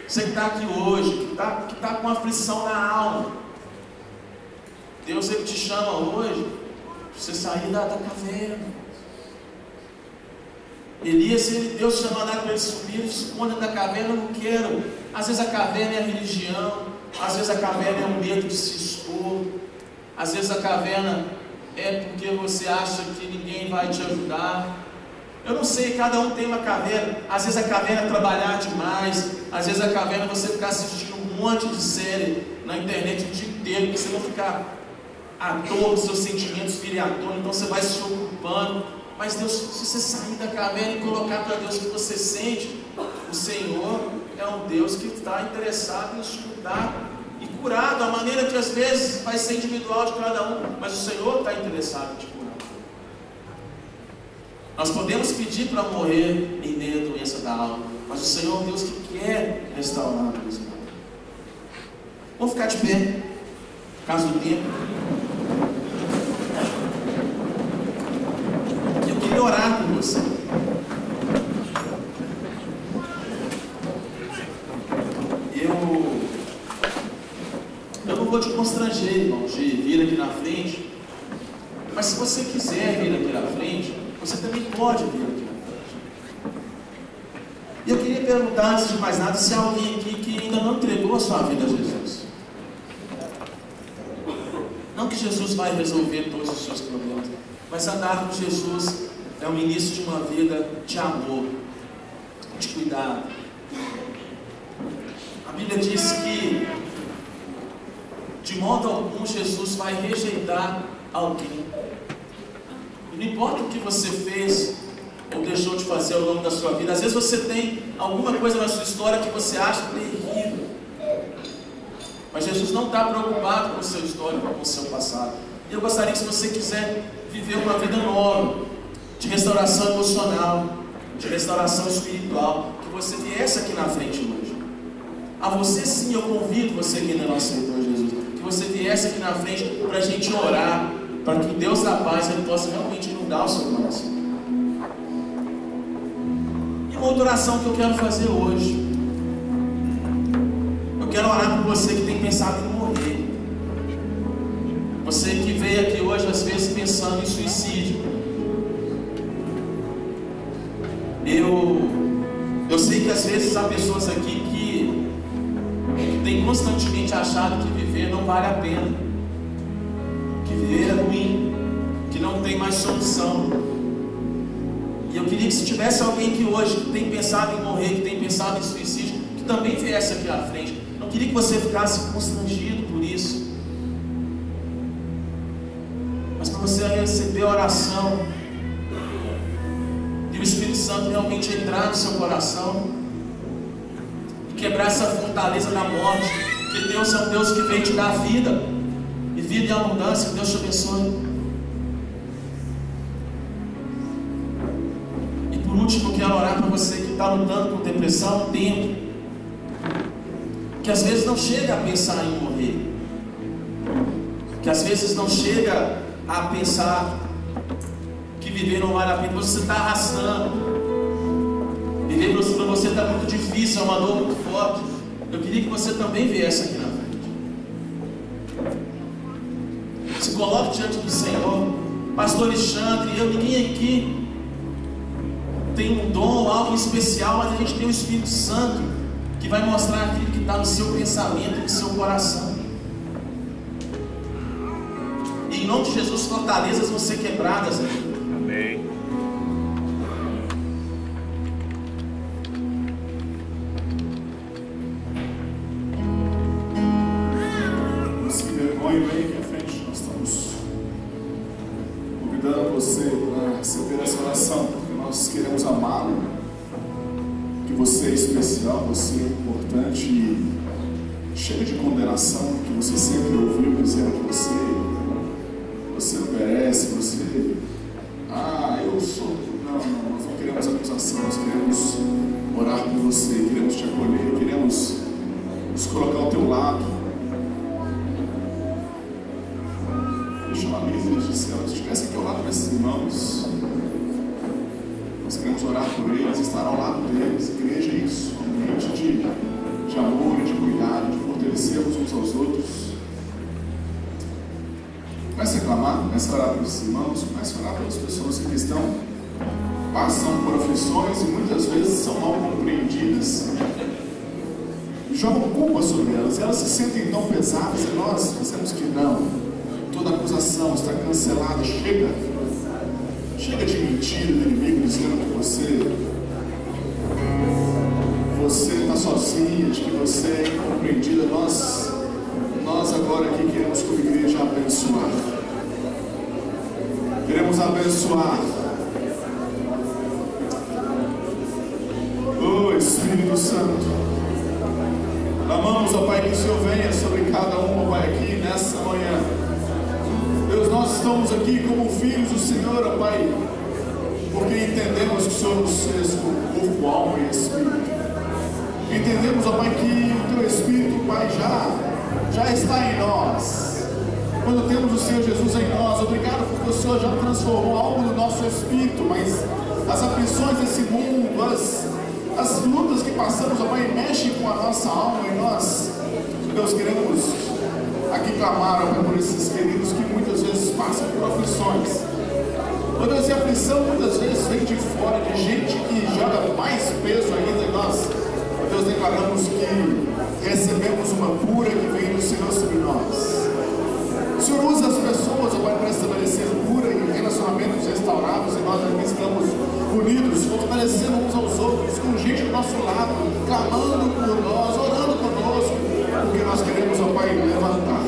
S2: Você que está aqui hoje, que está com aflição na alma, Deus Ele te chama hoje para você sair da caverna. Elias, Deus chama lá para ele subir, esconde da caverna, eu não quero. Às vezes a caverna é a religião, às vezes a caverna é o medo de se expor, às vezes a caverna é porque você acha que ninguém vai te ajudar. Eu não sei, cada um tem uma caverna. Às vezes a caverna é trabalhar demais, às vezes a caverna é você ficar assistindo um monte de série na internet o dia inteiro, porque você não ficar à toa, os seus sentimentos virem à tona, então você vai se ocupando. Mas Deus, se você sair da caverna e colocar para Deus o que você sente, o Senhor é um Deus que está interessado em escutar e curar, da maneira que às vezes vai ser individual de cada um, mas o Senhor está interessado em te curar. Nós podemos pedir para morrer em meio à doença da alma, mas o Senhor é um Deus que quer restaurar a doença da alma. Vamos ficar de pé, por causa do tempo. Eu queria orar com você. Eu não vou te constranger, irmão, de vir aqui na frente, mas se você quiser vir aqui na frente, você também pode vir aqui na frente. E eu queria perguntar, antes de mais nada, se há alguém aqui que ainda não entregou a sua vida a Jesus. Não que Jesus vai resolver todos os seus problemas, mas andar com Jesus é o início de uma vida de amor, de cuidado. A Bíblia diz que de modo algum Jesus vai rejeitar alguém. E não importa o que você fez ou deixou de fazer ao longo da sua vida. Às vezes você tem alguma coisa na sua história que você acha terrível, mas Jesus não está preocupado com a sua história, com o seu passado. E eu gostaria que, se você quiser viver uma vida nova, de restauração emocional, de restauração espiritual, que você viesse aqui na frente hoje. A você sim, eu convido você que ainda não aceitou Jesus, que você viesse aqui na frente para a gente orar, para que Deus da paz Ele possa realmente inundar o seu coração. E uma outra oração que eu quero fazer hoje, eu quero orar por você que tem pensado em morrer. Você que veio aqui hoje às vezes pensando em suicídio. Eu sei que às vezes há pessoas aqui que têm constantemente achado que viver não vale a pena, que viver é ruim, que não tem mais solução. E eu queria que se tivesse alguém aqui hoje que tem pensado em morrer, que tem pensado em suicídio, que também viesse aqui à frente. Não queria que você ficasse constrangido por isso, mas para você receber a oração e o Espírito Santo realmente entrar no seu coração e quebrar essa fortaleza da morte, que Deus é um Deus que veio te dar vida e vida em abundância. Que Deus te abençoe. E por último, eu quero orar para você que está lutando com depressão há um tempo, que às vezes não chega a pensar em morrer, que às vezes não chega a pensar que viver não vale a pena, você está arrastando, viver para você está muito difícil, é uma dor muito forte. Eu queria que você também viesse aqui na frente, se coloque diante do Senhor. Pastor Alexandre, ninguém aqui tem um dom, algo especial, mas a gente tem o Espírito Santo que vai mostrar aquilo que está no seu pensamento, no seu coração. E em nome de Jesus, fortalezas vão ser quebradas.
S3: Amém.
S1: Se vergonha, vem aqui à frente. Nós estamos convidando você para receber essa oração, porque nós queremos amá-lo. Que você é especial, você é importante e chega de condenação que você sempre ouviu dizendo que você não merece, eu sou. Não, nós não queremos acusação, nós queremos orar por você, queremos te acolher, queremos nos colocar ao teu lado. Deixa uma lista de céu, se estivesse aqui ao lado desses irmãos, nós queremos orar por eles, estar ao lado deles. Igreja é isso, um ambiente de amor e de cuidado, de fortalecermos uns aos outros. Comece a clamar, comece a orar pelos irmãos, comece a orar pelas pessoas que passam por aflições e muitas vezes são mal compreendidas. Jogam culpa sobre elas, elas se sentem tão pesadas e nós dizemos que não. Toda acusação está cancelada, chega de mentira do inimigo dizendo que você está sozinha, de que você é incompreendida. Nós agora aqui queremos como igreja abençoar. Queremos abençoar. Oh Espírito Santo, clamamos, ó Pai, que o Senhor venha sobre cada um, ó Pai, aqui nessa manhã. Deus, nós estamos aqui como filhos do Senhor, ó Pai, porque entendemos que o Senhor nos fez com corpo, alma e espírito. Entendemos, ó Pai, que o Teu Espírito, Pai, já está em nós. Quando temos o Senhor Jesus em nós, obrigado porque o Senhor já transformou algo no nosso espírito, mas as aflições desse mundo, as lutas que passamos, ó Pai, mexem com a nossa alma e nós, Deus, queremos aqui clamar, ó Pai, por esses queridos que muitas vezes passam por aflições. Ó Deus, e a aflição muitas vezes vem de fora, de gente que joga mais peso ainda em nós. Ó Deus, declaramos que recebemos uma cura que vem do Senhor sobre nós. O Senhor usa as pessoas, ó Pai, para estabelecer cura e relacionamentos restaurados, e nós aqui estamos unidos, fortalecendo uns aos outros, com gente do nosso lado, clamando por nós, orando conosco, porque nós queremos, ó Pai, levantar.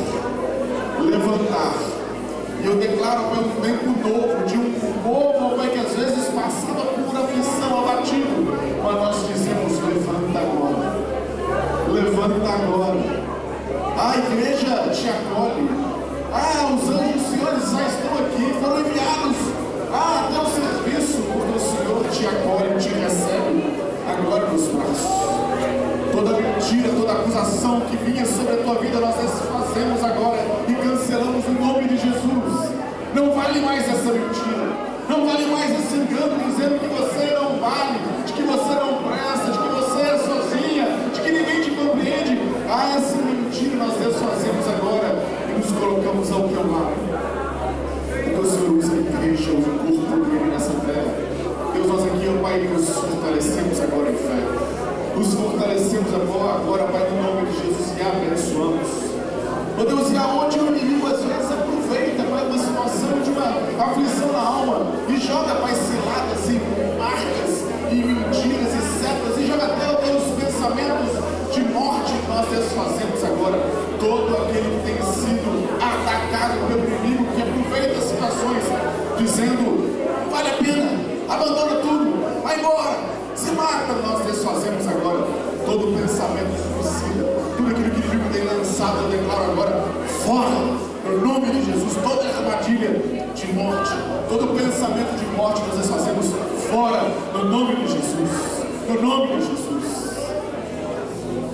S1: E eu declaro, ó Pai, um tempo novo, de um povo, ó Pai, que às vezes passava por aflição, abatido, mas nós dizemos, levanta agora. Levanta agora. A igreja te acolhe. Os anjos do Senhor já estão aqui, foram enviados até o serviço, porque o Senhor te acolhe, te recebe agora nos braços. Toda mentira, toda acusação maldição que vinha sobre a tua vida, nós desfazemos agora e cancelamos em nome de Jesus. Não vale mais essa mentira, não vale mais esse engano dizendo que você não vale, de que você não presta, de que você é sozinha, de que ninguém te compreende. Essa mentira nós desfazemos agora e nos colocamos ao teu lado. Porque o Senhor usa a igreja, o corpo dele nessa terra. Deus, nós aqui, ó Pai, nos fortalecemos agora em fé. Nos fortalecemos agora, Pai, no nome de Jesus, e abençoamos. Ó Deus, e aonde o inimigo às vezes aproveita, Pai, uma situação de uma aflição na alma e joga, Pai, ciladas e marcas e mentiras e setas e joga até os pensamentos de morte, nós desfazemos agora todo aquele que tem sido atacado pelo inimigo, que aproveita situações dizendo: vale a pena, abandona tudo, vai embora, se mata. Nós desfazemos agora todo pensamento suicida, tudo aquilo que o inimigo tem lançado. Eu declaro agora fora, no nome de Jesus, toda armadilha de morte, todo pensamento de morte nós desfazemos fora, no nome de Jesus, no nome de Jesus.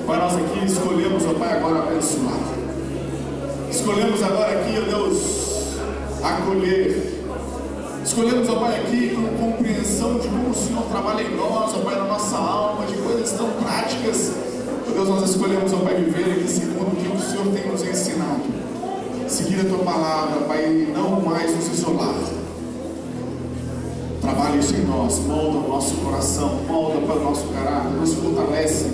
S1: Pai, nós aqui escolhemos, ó Pai, agora abençoar. Escolhemos agora aqui, ó Deus, acolher. Escolhemos, ó Pai, aqui com compreensão de como o Senhor trabalha em nós, ó Pai, na nossa alma, de coisas tão práticas. Ó Deus, nós escolhemos, ó Pai, viver aqui segundo o que o Senhor tem nos ensinado. Seguir a Tua palavra, Pai, e não mais nos isolar. Trabalha isso em nós, molda o nosso coração, molda para o nosso caráter, nos fortalece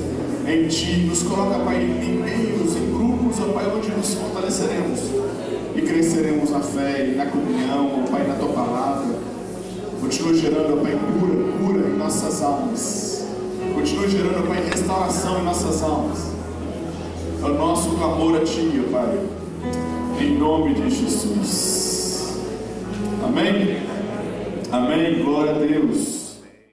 S1: em Ti, nos coloca, Pai, em meios, em grupos, ó Pai, onde nos fortaleceremos e cresceremos na fé e na comunhão, ó Pai, na Tua palavra. Continua gerando, ó Pai, cura em nossas almas. Continua gerando, ó Pai, restauração em nossas almas. É o nosso clamor a Ti, ó Pai, em nome de Jesus. Amém? Amém, glória a Deus.